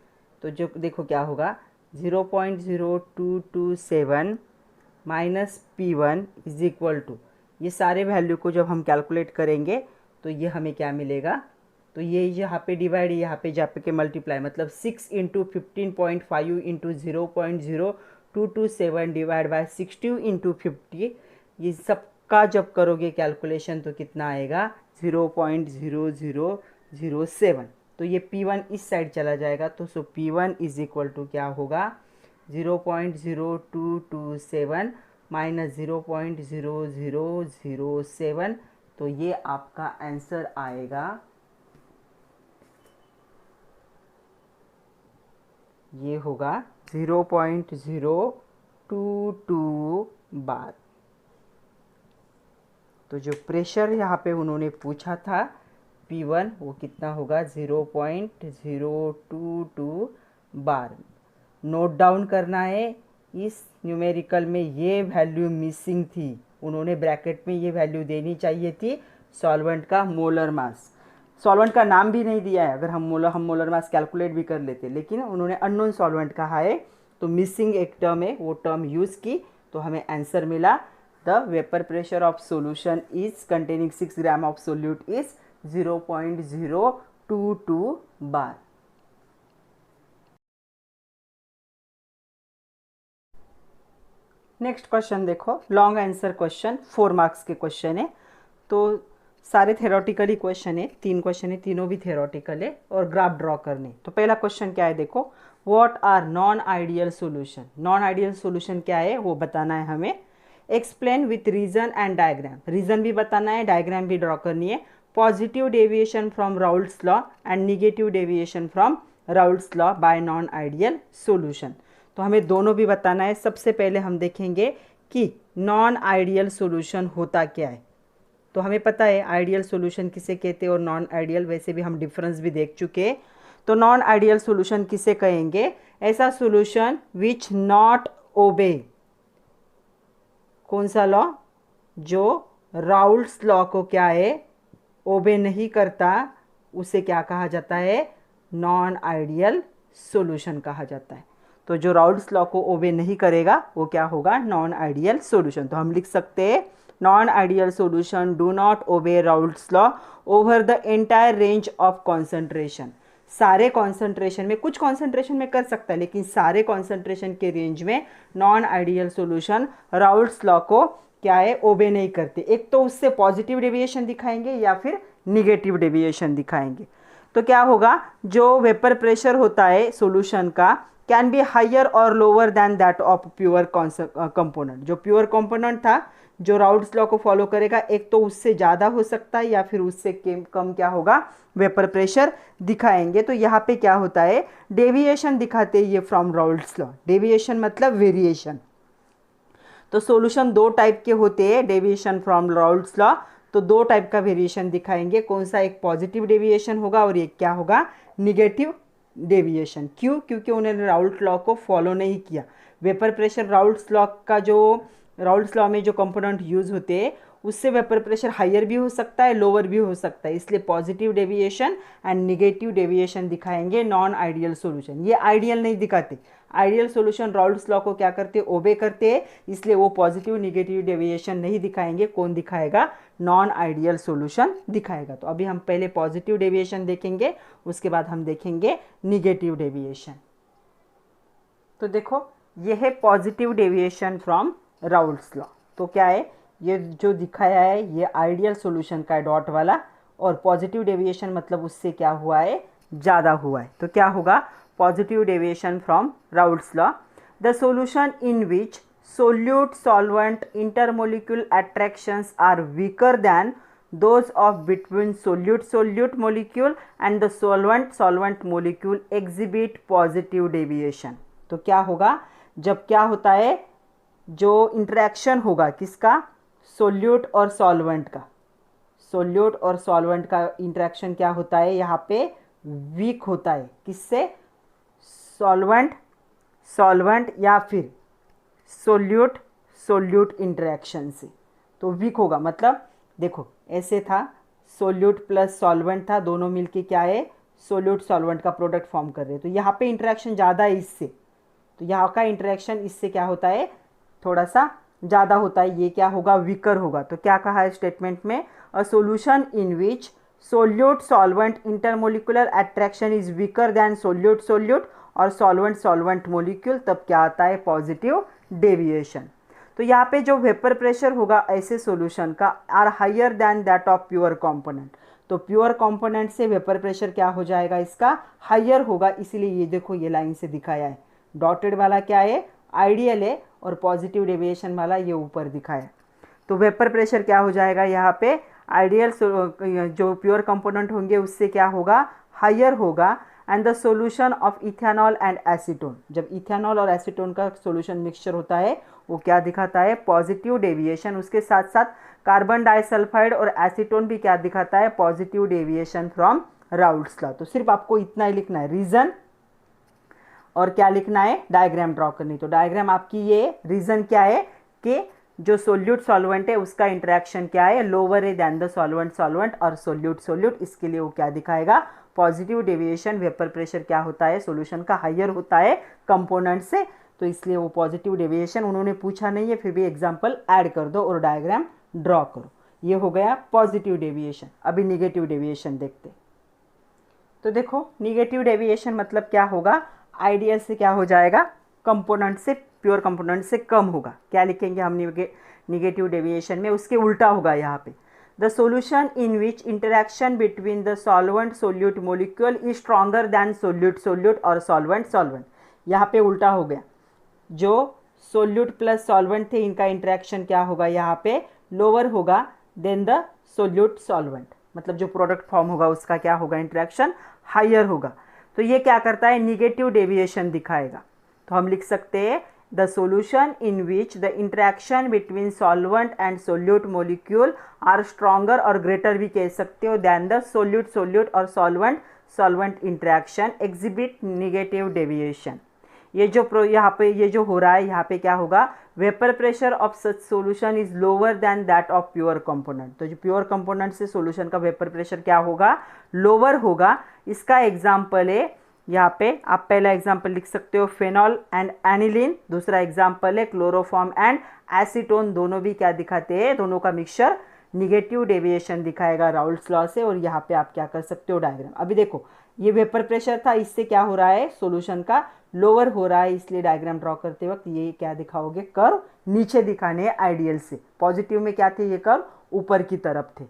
तो जो देखो क्या होगा 0.0227 minus P1 is equal to, ये सारे वैल्यू को जब हम कैलकुलेट करेंगे तो ये हमें क्या मिलेगा, तो ये यहाँ पे डिवाइड, यहाँ पे जा पे के मल्टीप्लाई, मतलब 6 into 15.5 into 0.0227 divide by 60 into 50, ये सबका जब करोगे कैलकुलेशन तो कितना आएगा 0.0007। तो ये P1 इस साइड चला जाएगा, तो सो P1 इज इक्वल टू क्या होगा 0.0227 माइनस 0.0007। तो ये आपका आंसर आएगा, ये होगा 0.022 बार। तो जो प्रेशर यहाँ पे उन्होंने पूछा था P1 वो कितना होगा 0.022 बार। नोट डाउन करना है, इस न्यूमेरिकल में ये वैल्यू मिसिंग थी, उन्होंने ब्रैकेट में ये वैल्यू देनी चाहिए थी सॉल्वेंट का मोलर मास। सॉल्वेंट का नाम भी नहीं दिया है, अगर हम मोलर मास कैलकुलेट भी कर लेते, लेकिन उन्होंने अननोन सॉल्वेंट कहा है, तो मिसिंग एक टर्म है, वो टर्म यूज़ की, तो हमें आंसर मिला the vapour pressure of solution is containing 6 gram of solute is 0.022 bar. Next question देखो, लॉन्ग आंसर क्वेश्चन, 4 मार्क्स के क्वेश्चन है, तो सारे थेरोटिकली क्वेश्चन है, 3 क्वेश्चन है, तीनों भी थेरोटिकल है और ग्राफ ड्रॉ करने। तो पहला क्वेश्चन क्या है देखो, what are non ideal solution. Non ideal solution क्या है वो बताना है हमें। Explain with reason and diagram, reason भी बताना है, डायग्राम भी ड्रॉ करनी है। Positive deviation from Raoult's law and negative deviation from Raoult's law by non ideal solution, तो हमें दोनों भी बताना है। सबसे पहले हम देखेंगे कि नॉन आइडियल सोल्यूशन होता क्या है। तो हमें पता है आइडियल सोल्यूशन किसे कहते हैं और नॉन आइडियल, वैसे भी हम डिफरेंस भी देख चुके हैं। तो नॉन आइडियल सोल्यूशन किसे कहेंगे, ऐसा सोल्यूशन विच नॉट ओबे, कौन सा लॉ, जो राउल्ट्स लॉ को क्या है ओबे नहीं करता, उसे क्या कहा जाता है, नॉन आइडियल सोल्यूशन कहा जाता है। तो जो राउल्ट्स लॉ को ओबे नहीं करेगा वो क्या होगा, नॉन आइडियल सोल्यूशन। तो हम लिख सकते हैं non ideal solution do not obey Raoult's law over the entire range of concentration. सारे कॉन्सेंट्रेशन में, कुछ कॉन्सेंट्रेशन में कर सकता है, लेकिन सारे कॉन्सेंट्रेशन के रेंज में non ideal solution Raoult's law को क्या है, ओबे नहीं करते। एक तो उससे पॉजिटिव डेविएशन दिखाएंगे या फिर निगेटिव डेविएशन दिखाएंगे। तो क्या होगा, जो वेपर प्रेशर होता है सॉल्यूशन का कैन बी हायर और lower than that of pure component. जो प्योर कंपोनेंट था जो राउल्ट्स लॉ को फॉलो करेगा, एक तो उससे ज़्यादा हो सकता है या फिर उससे कम क्या होगा, वेपर प्रेशर दिखाएंगे। तो यहाँ पे क्या होता है, डेविएशन दिखाते हैं ये फ्रॉम राउल्ट्स लॉ। डेविएशन मतलब वेरिएशन। तो सॉल्यूशन 2 टाइप के होते हैं डेविएशन फ्रॉम राउल्ट्स लॉ, तो 2 टाइप का वेरिएशन दिखाएंगे। कौन सा, एक पॉजिटिव डेविएशन होगा और एक क्या होगा, निगेटिव डेविएशन। क्यों, क्योंकि उन्होंने राउल्ट लॉ को फॉलो नहीं किया। वेपर प्रेशर राउल्ट्स लॉ का जो राउल्ट्स लॉ में जो कंपोनेंट यूज होते हैं उससे वेपर प्रेशर हायर भी हो सकता है, लोअर भी हो सकता है, इसलिए positive deviation and negative deviation दिखाएंगे नॉन आइडियल सॉल्यूशन। ये आइडियल नहीं दिखाते, आइडियल सॉल्यूशन राउल्ट्स लॉ को क्या करते हैं, ओबे करते हैं, इसलिए वो पॉजिटिव निगेटिव डेविएशन नहीं दिखाएंगे। कौन दिखाएगा, नॉन आइडियल सॉल्यूशन दिखाएगा। तो अभी हम पहले पॉजिटिव डेविएशन देखेंगे, उसके बाद हम देखेंगे निगेटिव डेविएशन। तो देखो ये है positive deviation from Raoult's law. तो क्या है, ये जो दिखाया है ये आइडियल सॉल्यूशन का है डॉट वाला, और पॉजिटिव डेविएशन मतलब उससे क्या हुआ है, ज़्यादा हुआ है। तो क्या होगा, positive deviation from Raoult's law, the solution in which solute solvent intermolecular attractions are weaker than those of between solute molecule and the solvent molecule exhibit positive deviation। तो क्या होगा, जब क्या होता है, जो इंटरेक्शन होगा किसका, सोल्यूट और सॉल्वेंट का, सोल्यूट और सॉल्वेंट का इंटरेक्शन क्या होता है, यहाँ पे वीक होता है। किससे, सॉल्वेंट या फिर सोल्यूट इंटरेक्शन से, तो वीक होगा। मतलब देखो ऐसे था, सोल्यूट प्लस सॉल्वेंट था, दोनों मिलके क्या है, सोल्यूट सॉल्वेंट का प्रोडक्ट फॉर्म कर रहे हैं। तो यहाँ पे इंटरेक्शन ज़्यादा है इससे, तो यहाँ का इंटरेक्शन इससे क्या होता है, थोड़ा सा ज़्यादा होता है, ये क्या होगा, वीकर होगा। तो क्या कहा है स्टेटमेंट में, a solution in which solute solvent intermolecular attraction is weaker than solute और सॉल्वेंट मोलिक्यूल, तब क्या आता है, पॉजिटिव डेविएशन। तो यहाँ पे जो वेपर प्रेशर होगा ऐसे सॉल्यूशन का are higher than that of pure component, तो प्योर कंपोनेंट से वेपर प्रेशर क्या हो जाएगा, इसका हायर होगा। इसीलिए ये देखो ये लाइन से दिखाया है, डॉटेड वाला क्या है, आइडियल है, और पॉजिटिव डेविएशन वाला ये ऊपर दिखाया। तो वेपर प्रेशर क्या हो जाएगा, यहाँ पे आइडियल जो प्योर कंपोनेंट होंगे उससे क्या होगा, हायर होगा। And the solution of ethanol and acetone, जब इथेनॉल और एसीटोन का सॉल्यूशन मिक्सचर होता है वो क्या दिखाता है, पॉजिटिव डेविएशन। उसके साथ साथ कार्बन डाइसल्फाइड और एसीटोन भी क्या दिखाता है, positive deviation from Raoult's law. तो सिर्फ आपको इतना ही लिखना है, रीजन और क्या लिखना है, डायग्राम ड्रॉ करनी। तो डायग्राम आपकी ये रीजन क्या है कि जो सोल्यूट सॉल्वेंट है उसका इंटरेक्शन क्या है, लोअर है देन द सॉल्वेंट सॉल्वेंट और सोल्यूट सोल्यूट, इसके लिए वो क्या दिखाएगा, पॉजिटिव डेविएशन। वेपर प्रेशर क्या होता है, सॉल्यूशन का हायर होता है कंपोनेंट से, तो इसलिए वो पॉजिटिव डेविएशन, उन्होंने पूछा नहीं है फिर भी एग्जांपल ऐड कर दो और डायग्राम ड्रॉ करो। ये हो गया पॉजिटिव डेविएशन। अभी निगेटिव डेविएशन देखते। तो देखो निगेटिव डेविएशन मतलब क्या होगा, आइडियल से क्या हो जाएगा, कंपोनेंट से, प्योर कंपोनेंट से कम होगा। क्या लिखेंगे हम निगेटिव डेविएशन में, उसके उल्टा होगा यहाँ पे, the solution in which interaction between the solvent solute molecule is stronger than solute solute और सॉल्वेंट सॉल्वेंट। यहाँ पे उल्टा हो गया, जो सोल्यूट प्लस सॉल्वेंट थे इनका इंटरेक्शन क्या होगा, यहाँ पे लोअर होगा देन द सोल्यूट सॉल्वेंट, मतलब जो प्रोडक्ट फॉर्म होगा उसका क्या होगा, इंटरेक्शन हायर होगा। तो ये क्या करता है, निगेटिव डेविएशन दिखाएगा। तो हम लिख सकते हैं the solution in which the interaction between solvent and solute molecule are stronger और ग्रेटर भी कह सकते हो दैन द सोल्यूट सोल्यूट और solvent solvent interaction exhibit negative deviation. ये जो यहाँ पे ये जो हो रहा है, यहाँ पे क्या होगा, vapour pressure of such solution is lower than that of pure component. तो जो प्योर कंपोनेंट से सोल्यूशन का वेपर प्रेशर क्या होगा, लोअर होगा। इसका एग्जाम्पल है, यहाँ पे आप पहला एग्जाम्पल लिख सकते हो फेनॉल एंड एनिलीन, दूसरा एग्जाम्पल है क्लोरोफॉर्म एंड एसीटोन, दोनों भी क्या दिखाते हैं, दोनों का मिक्सचर निगेटिव डेविएशन दिखाएगा राउल्ट्स लॉ से। और यहाँ पे आप क्या कर सकते हो, डायग्राम। अभी देखो ये वेपर प्रेशर था, इससे क्या हो रहा है, सोल्यूशन का लोअर हो रहा है, इसलिए डायग्राम ड्रॉ करते वक्त ये क्या दिखाओगे, कर्व नीचे दिखाने हैं आइडियल से। पॉजिटिव में क्या थे, ये कर्व ऊपर की तरफ थे।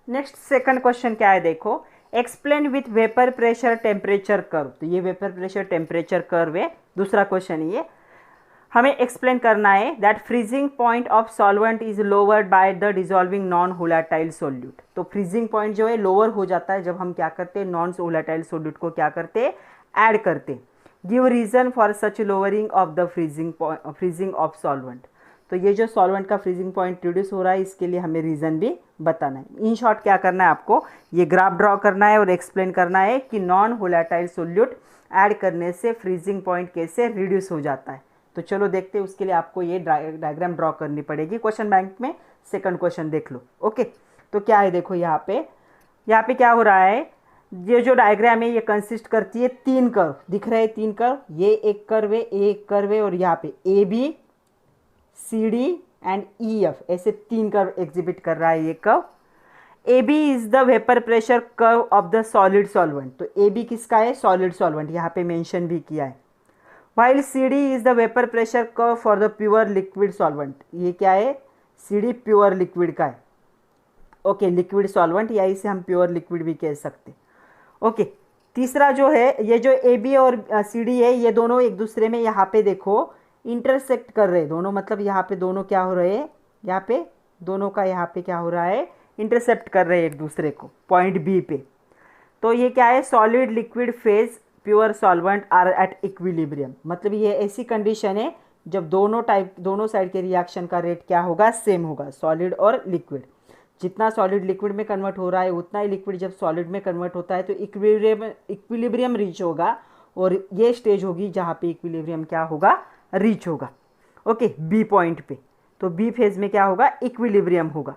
नेक्स्ट सेकंड क्वेश्चन क्या है, देखो explain with vapour pressure temperature curve. तो ये वेपर प्रेशर टेम्परेचर कर्व है। दूसरा क्वेश्चन ये हमें एक्सप्लेन करना है that freezing point of solvent is lowered by the dissolving non volatile solute. तो फ्रीजिंग पॉइंट जो है लोअर हो जाता है जब हम क्या करते हैं, नॉन वोलेटाइल सोल्यूट को क्या करते हैं, ऐड करते। Give reason for such lowering of the freezing of solvent. तो ये जो सॉल्वेंट का फ्रीजिंग पॉइंट रिड्यूस हो रहा है, इसके लिए हमें रीजन भी बताना है। इन शॉर्ट क्या करना है आपको, ये ग्राफ ड्रॉ करना है और एक्सप्लेन करना है कि नॉन वोलेटाइल सोल्यूट ऐड करने से फ्रीजिंग पॉइंट कैसे रिड्यूस हो जाता है। तो चलो देखते हैं, उसके लिए आपको ये डायग्राम ड्रॉ करनी पड़ेगी। क्वेश्चन बैंक में सेकंड क्वेश्चन देख लो। ओके, तो क्या है, देखो यहाँ पे क्या हो रहा है, ये जो डायग्राम है ये कंसिस्ट करती है तीन कर्व, दिख रहे हैं तीन कर्व, ये एक कर्व है, एक कर्व है, और यहाँ पे A B C D and E F, ऐसे तीन कर्व एग्जिबिट कर रहा है ये curve. A B is the vapour pressure curve of the solid solvent. तो ए बी किसका है, सॉलिड सॉल्वेंट, यहाँ पे मेंशन भी किया है। While C D is the vapour pressure curve for the pure liquid solvent. ये क्या है, सी डी प्योर लिक्विड का है। ओके, लिक्विड सॉल्वेंट, या इसे हम प्योर लिक्विड भी कह सकते। ओके, तीसरा जो है, ये जो ए बी और सी डी है, ये दोनों एक दूसरे में यहाँ पे देखो इंटरसेक्ट कर रहे हैं दोनों, मतलब यहाँ पे दोनों क्या हो रहे हैं, यहाँ पे दोनों का यहाँ पे क्या हो रहा है, इंटरसेप्ट कर रहे हैं एक दूसरे को पॉइंट बी पे। तो ये क्या है, solid liquid phase pure solvent are at equilibrium, मतलब ये ऐसी कंडीशन है जब दोनों साइड के रिएक्शन का रेट क्या होगा, सेम होगा, सॉलिड और लिक्विड। जितना सॉलिड लिक्विड में कन्वर्ट हो रहा है उतना ही लिक्विड जब सॉलिड में कन्वर्ट होता है तो इक्विलिब्रियम रीच होगा, और ये स्टेज होगी जहाँ पे इक्विलिब्रियम क्या होगा, रीच होगा। ओके, बी पॉइंट पे, तो बी फेज में क्या होगा, इक्विलिब्रियम होगा।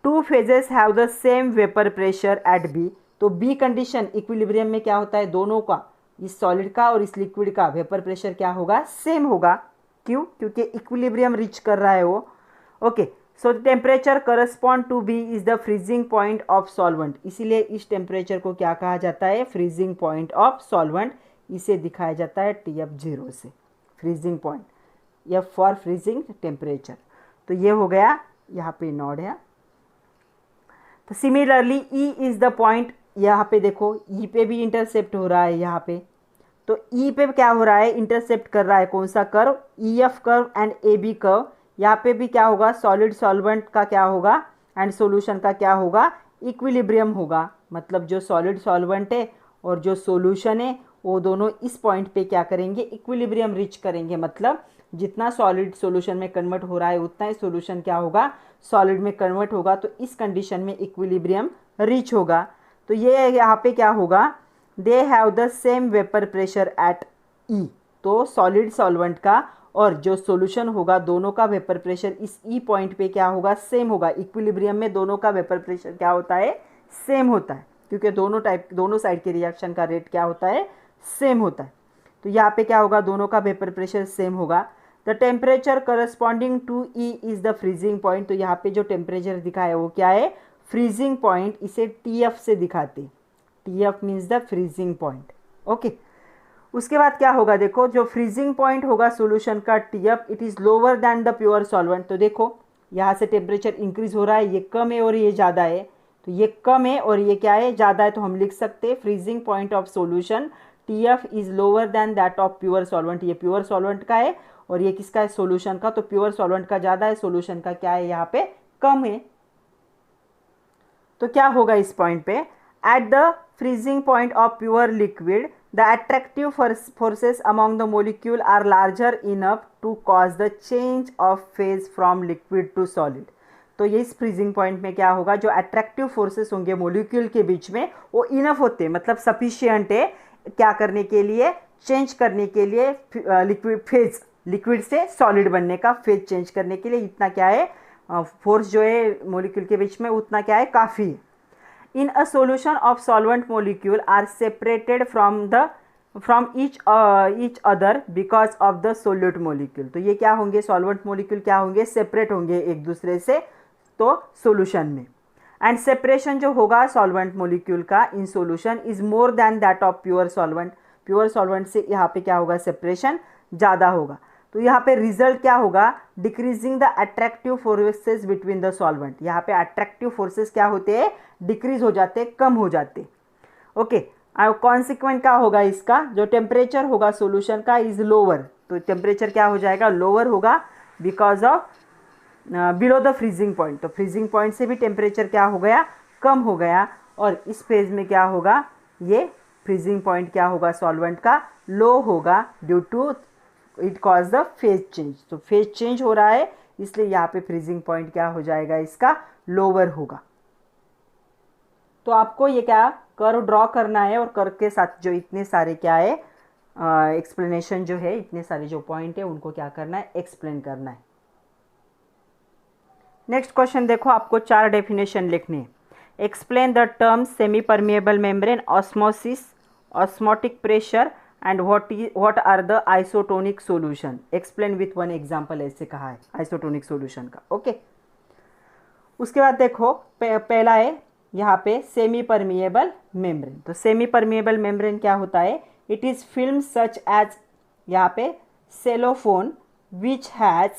Two phases have the same vapour pressure at B. तो बी कंडीशन इक्विलिब्रियम में क्या होता है, दोनों का, इस सॉलिड का और इस लिक्विड का वेपर प्रेशर क्या होगा, सेम होगा। क्यों, क्योंकि इक्विलिब्रियम रीच कर रहा है वो। Okay, so temperature correspond to B is the freezing point of solvent. इसीलिए इस टेम्परेचर को क्या कहा जाता है, फ्रीजिंग पॉइंट ऑफ सॉल्वेंट। इसे दिखाया जाता है TF0 से, freezing point, F for freezing temperature. तो ये हो गया, यहाँ पे नोड है। तो similarly E is the point, यहाँ पे देखो E पे भी इंटरसेप्ट हो रहा है यहाँ पे। तो E पे क्या हो रहा है, इंटरसेप्ट कर रहा है कौन सा curve, EF curve and AB curve. यहाँ पे भी क्या होगा, सॉलिड सॉल्वेंट का क्या होगा एंड सॉल्यूशन का क्या होगा, इक्विलिब्रियम होगा। मतलब जो सॉलिड सॉल्वेंट है और जो सॉल्यूशन है वो दोनों इस पॉइंट पे क्या करेंगे, इक्विलिब्रियम रीच करेंगे। मतलब जितना सॉलिड सॉल्यूशन में कन्वर्ट हो रहा है उतना ही सॉल्यूशन क्या होगा, सॉलिड में कन्वर्ट होगा, तो इस कंडीशन में इक्विलिब्रियम रीच होगा। तो ये यहाँ पे क्या होगा, they have the same vapour pressure at E. तो सॉलिड सॉल्वेंट का और जो सॉल्यूशन होगा दोनों का वेपर प्रेशर इस ई पॉइंट पे क्या होगा, सेम होगा। इक्विलिब्रियम में दोनों का वेपर प्रेशर क्या होता है, सेम होता है, क्योंकि दोनों साइड के रिएक्शन का रेट क्या होता है, सेम होता है। तो यहाँ पे क्या होगा, दोनों का वेपर प्रेशर सेम होगा। The temperature corresponding to E is the freezing point. तो यहाँ पे जो टेम्परेचर दिखा है वो क्या है, फ्रीजिंग पॉइंट। इसे TF से दिखाते, TF means the freezing point. Okay, उसके बाद क्या होगा, देखो जो फ्रीजिंग पॉइंट होगा सॉल्यूशन का TF, it is lower than the pure solvent. तो देखो यहाँ से टेम्परेचर इंक्रीज हो रहा है, ये कम है और ये ज़्यादा है। तो ये कम है और ये क्या है, ज़्यादा है। तो हम लिख सकते हैं freezing point of solution TF is lower than that of pure solvent. ये प्योर सॉल्वेंट का है और ये किसका है, सॉल्यूशन का। तो प्योर सॉल्वेंट का ज़्यादा है, सॉल्यूशन का क्या है, यहाँ पे कम है। तो क्या होगा इस पॉइंट पे, at the freezing point of pure liquid the attractive forces among the molecule are larger enough to cause the change of phase from liquid to solid. तो ये इस फ्रीजिंग पॉइंट में क्या होगा, जो अट्रैक्टिव फोर्सेस होंगे molecule के बीच में वो इनफ होते हैं, मतलब सफिशिएंट है क्या करने के लिए, चेंज करने के लिए लिक्विड फेज, लिक्विड से सॉलिड बनने का फेज चेंज करने के लिए इतना क्या है, फोर्स जो है मॉलिक्यूल के बीच में उतना क्या है, काफ़ी है। In a solution of solvent molecule are separated from each other because of the solute molecule. तो ये क्या होंगे, सॉल्वेंट मॉलिक्यूल क्या होंगे, सेपरेट होंगे एक दूसरे से, तो सॉल्यूशन में। एंड सेपरेशन जो होगा सॉल्वेंट मॉलिक्यूल का in solution is more than that of pure solvent. Pure solvent से यहाँ पे क्या होगा, सेपरेशन ज़्यादा होगा। तो यहाँ पे रिजल्ट क्या होगा, decreasing the attractive forces between the solvent. यहाँ पे अट्रैक्टिव फोर्सेस क्या होते हैं, डिक्रीज हो जाते, कम हो जाते। ओके, कॉन्सिक्वेंट क्या होगा इसका, जो टेम्परेचर होगा सॉल्यूशन का इज लोअर। तो टेम्परेचर क्या हो जाएगा, लोअर होगा because of below the freezing point. तो फ्रीजिंग पॉइंट से भी टेम्परेचर क्या हो गया, कम हो गया। और इस फेज में क्या होगा, ये फ्रीजिंग पॉइंट क्या होगा सॉल्वेंट का, लो होगा due to it cause the phase change. तो फेज चेंज हो रहा है इसलिए यहाँ पे फ्रीजिंग पॉइंट क्या हो जाएगा, इसका लोअर होगा। तो आपको ये क्या कर्व ड्रॉ करना है और कर्व के साथ जो इतने सारे क्या है एक्सप्लेनेशन जो है, इतने सारे जो पॉइंट है उनको क्या करना है, एक्सप्लेन करना है। नेक्स्ट क्वेश्चन देखो, आपको 4 डेफिनेशन लिखने हैं। Explain the terms semi permeable membrane, osmosis, osmotic pressure and what are the isotonic solution. Explain with one example, ऐसे कहा है आइसोटोनिक सॉल्यूशन का। ओके, उसके बाद देखो पहला है यहाँ पे सेमी परमिएबल मेम्ब्रेन। तो सेमी परमिएबल मेम्ब्रेन क्या होता है, it is film such as यहाँ पे cellophane which has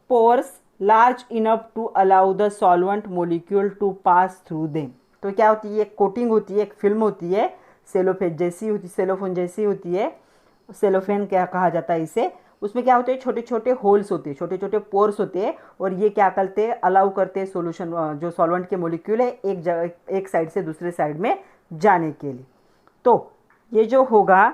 pores large enough to allow the solvent molecule to pass through them. तो क्या होती है, एक कोटिंग होती है, एक फिल्म होती है, सेलोफेन जैसी होती, सेलोफोन जैसी होती है, सेलोफेन क्या कहा जाता है इसे। उसमें क्या होते हैं, छोटे छोटे होल्स होते हैं, छोटे छोटे पोर्स होते हैं, और ये क्या करते हैं, अलाउ करते हैं सोल्यूशन जो सॉल्वेंट के मोलिक्यूल है एक साइड से दूसरे साइड में जाने के लिए। तो ये जो होगा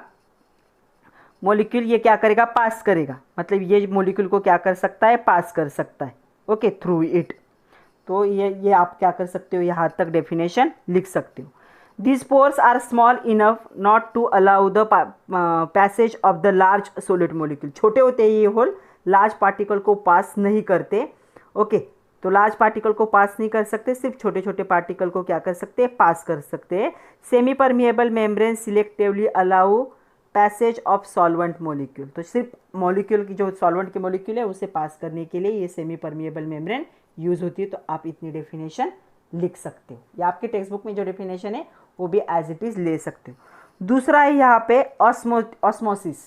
मॉलिक्यूल, ये क्या करेगा, पास करेगा, मतलब ये मॉलिक्यूल को क्या कर सकता है, पास कर सकता है। Okay, through it. तो ये आप क्या कर सकते हो, यहाँ तक डेफिनेशन लिख सकते हो। These pores are small enough not to allow the passage of the large solid molecule. छोटे होते हैं ये होल, लार्ज पार्टिकल को पास नहीं करते। ओके, तो लार्ज पार्टिकल को पास नहीं कर सकते, सिर्फ छोटे छोटे पार्टिकल को क्या कर सकते हैं, पास कर सकते हैं। Semi permeable membrane selectively allow passage of solvent molecule. तो सिर्फ मॉलिक्यूल की जो सॉल्वेंट के मॉलिक्यूल है उसे पास करने के लिए ये सेमी परमिएबल मेम्ब्रेन यूज होती है। तो आप इतनी डेफिनेशन लिख सकते हो, या आपके टेक्स्ट बुक में जो डेफिनेशन है वो भी एज इट इज ले सकते हो। दूसरा है यहाँ पे ऑस्मोसिस।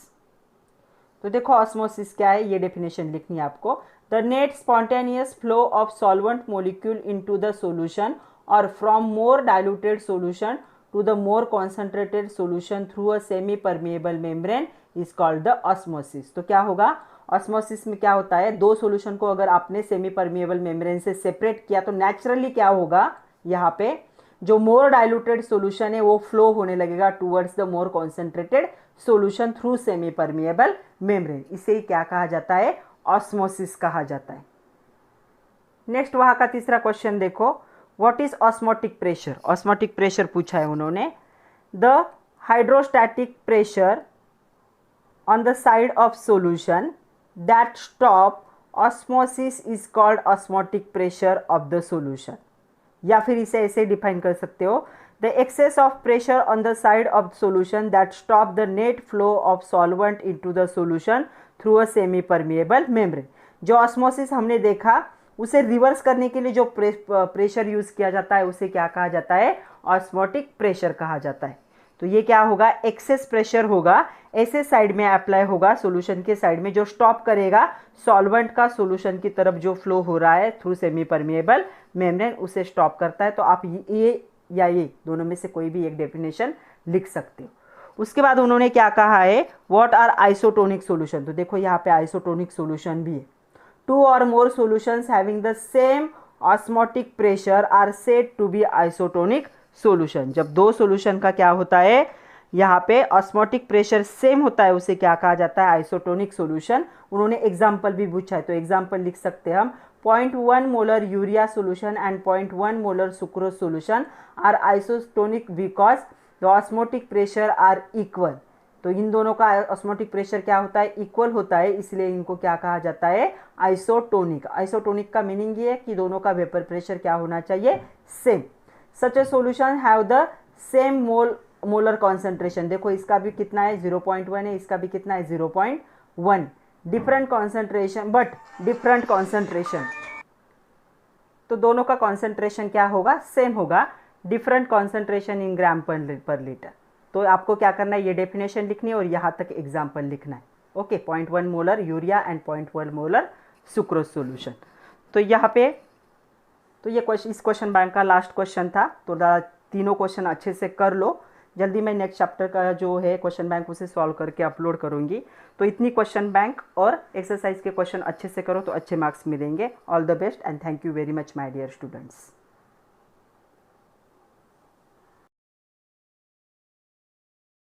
तो देखो ऑस्मोसिस क्या है, ये डेफिनेशन लिखनी है आपको। The net spontaneous flow of solvent molecule into the solution और from more diluted solution to the more concentrated solution through a semi permeable membrane is called the osmosis. तो क्या होगा, ऑस्मोसिस में क्या होता है, दो सॉल्यूशन को अगर आपने सेमी परमिएबल मेम्ब्रेन से सेपरेट किया तो नेचुरली क्या होगा, यहाँ पे जो मोर डाइल्यूटेड सॉल्यूशन है वो फ्लो होने लगेगा towards the more concentrated solution through semi permeable membrane. इसे क्या कहा जाता है, ऑस्मोसिस कहा जाता है। नेक्स्ट वहाँ का तीसरा क्वेश्चन देखो, what is osmotic pressure. Osmotic pressure पूछा है उन्होंने। The hydrostatic pressure on the side of solution that stop osmosis is called osmotic pressure of the solution. या फिर इसे ऐसे डिफाइन कर सकते हो, the excess of pressure on the side of solution that stop the net flow of solvent into the solution through a semi permeable membrane. जो osmosis हमने देखा उसे रिवर्स करने के लिए जो प्रेशर यूज किया जाता है उसे क्या कहा जाता है, ऑस्मोटिक प्रेशर कहा जाता है। तो ये क्या होगा, एक्सेस प्रेशर होगा, ऐसे साइड में अप्लाई होगा सॉल्यूशन के साइड में, जो स्टॉप करेगा सॉल्वेंट का सॉल्यूशन की तरफ जो फ्लो हो रहा है थ्रू सेमी परमिएबल मेम्ब्रेन, उसे स्टॉप करता है। तो आप ये या ये दोनों में से कोई भी एक डेफिनेशन लिख सकते हो। उसके बाद उन्होंने क्या कहा है, व्हाट आर आइसोटोनिक सॉल्यूशन। तो देखो यहाँ पे आइसोटोनिक सॉल्यूशन भी है। Two or more solutions having the same osmotic pressure are said to be isotonic solution. जब दो सॉल्यूशन का क्या होता है, यहाँ पे ऑस्मोटिक प्रेशर सेम होता है, उसे क्या कहा जाता है, आइसोटोनिक सॉल्यूशन। उन्होंने एग्जाम्पल भी पूछा है, तो एग्जाम्पल लिख सकते हैं हम, 0.1 molar urea solution and 0.1 molar sucrose solution are isotonic because the osmotic pressure are equal. तो इन दोनों का ऑस्मोटिक प्रेशर क्या होता है, इक्वल होता है, इसलिए इनको क्या कहा जाता है, आइसोटोनिक। आइसोटोनिक का मीनिंग ये है कि दोनों का वेपर प्रेशर क्या होना चाहिए, same. Such A solution have the same molar concentration. देखो इसका भी कितना है, 0.1 है, इसका भी कितना है, 0.1। Different concentration but different concentration, तो दोनों का कॉन्सेंट्रेशन क्या होगा, सेम होगा। डिफरेंट कॉन्सेंट्रेशन इन ग्राम पर लीटर। तो आपको क्या करना है, ये डेफिनेशन लिखनी है और यहाँ तक एग्जाम्पल लिखना है। Okay, 0.1 molar urea and 0.1 molar sucrose solution. तो यहाँ पे तो ये क्वेश्चन, इस क्वेश्चन बैंक का लास्ट क्वेश्चन था। तो तीनों क्वेश्चन अच्छे से कर लो। जल्दी मैं नेक्स्ट चैप्टर का जो है क्वेश्चन बैंक उसे सॉल्व करके अपलोड करूँगी। तो इतनी क्वेश्चन बैंक और एक्सरसाइज के क्वेश्चन अच्छे से करो तो अच्छे मार्क्स मिलेंगे। All the best and thank you very much my dear students.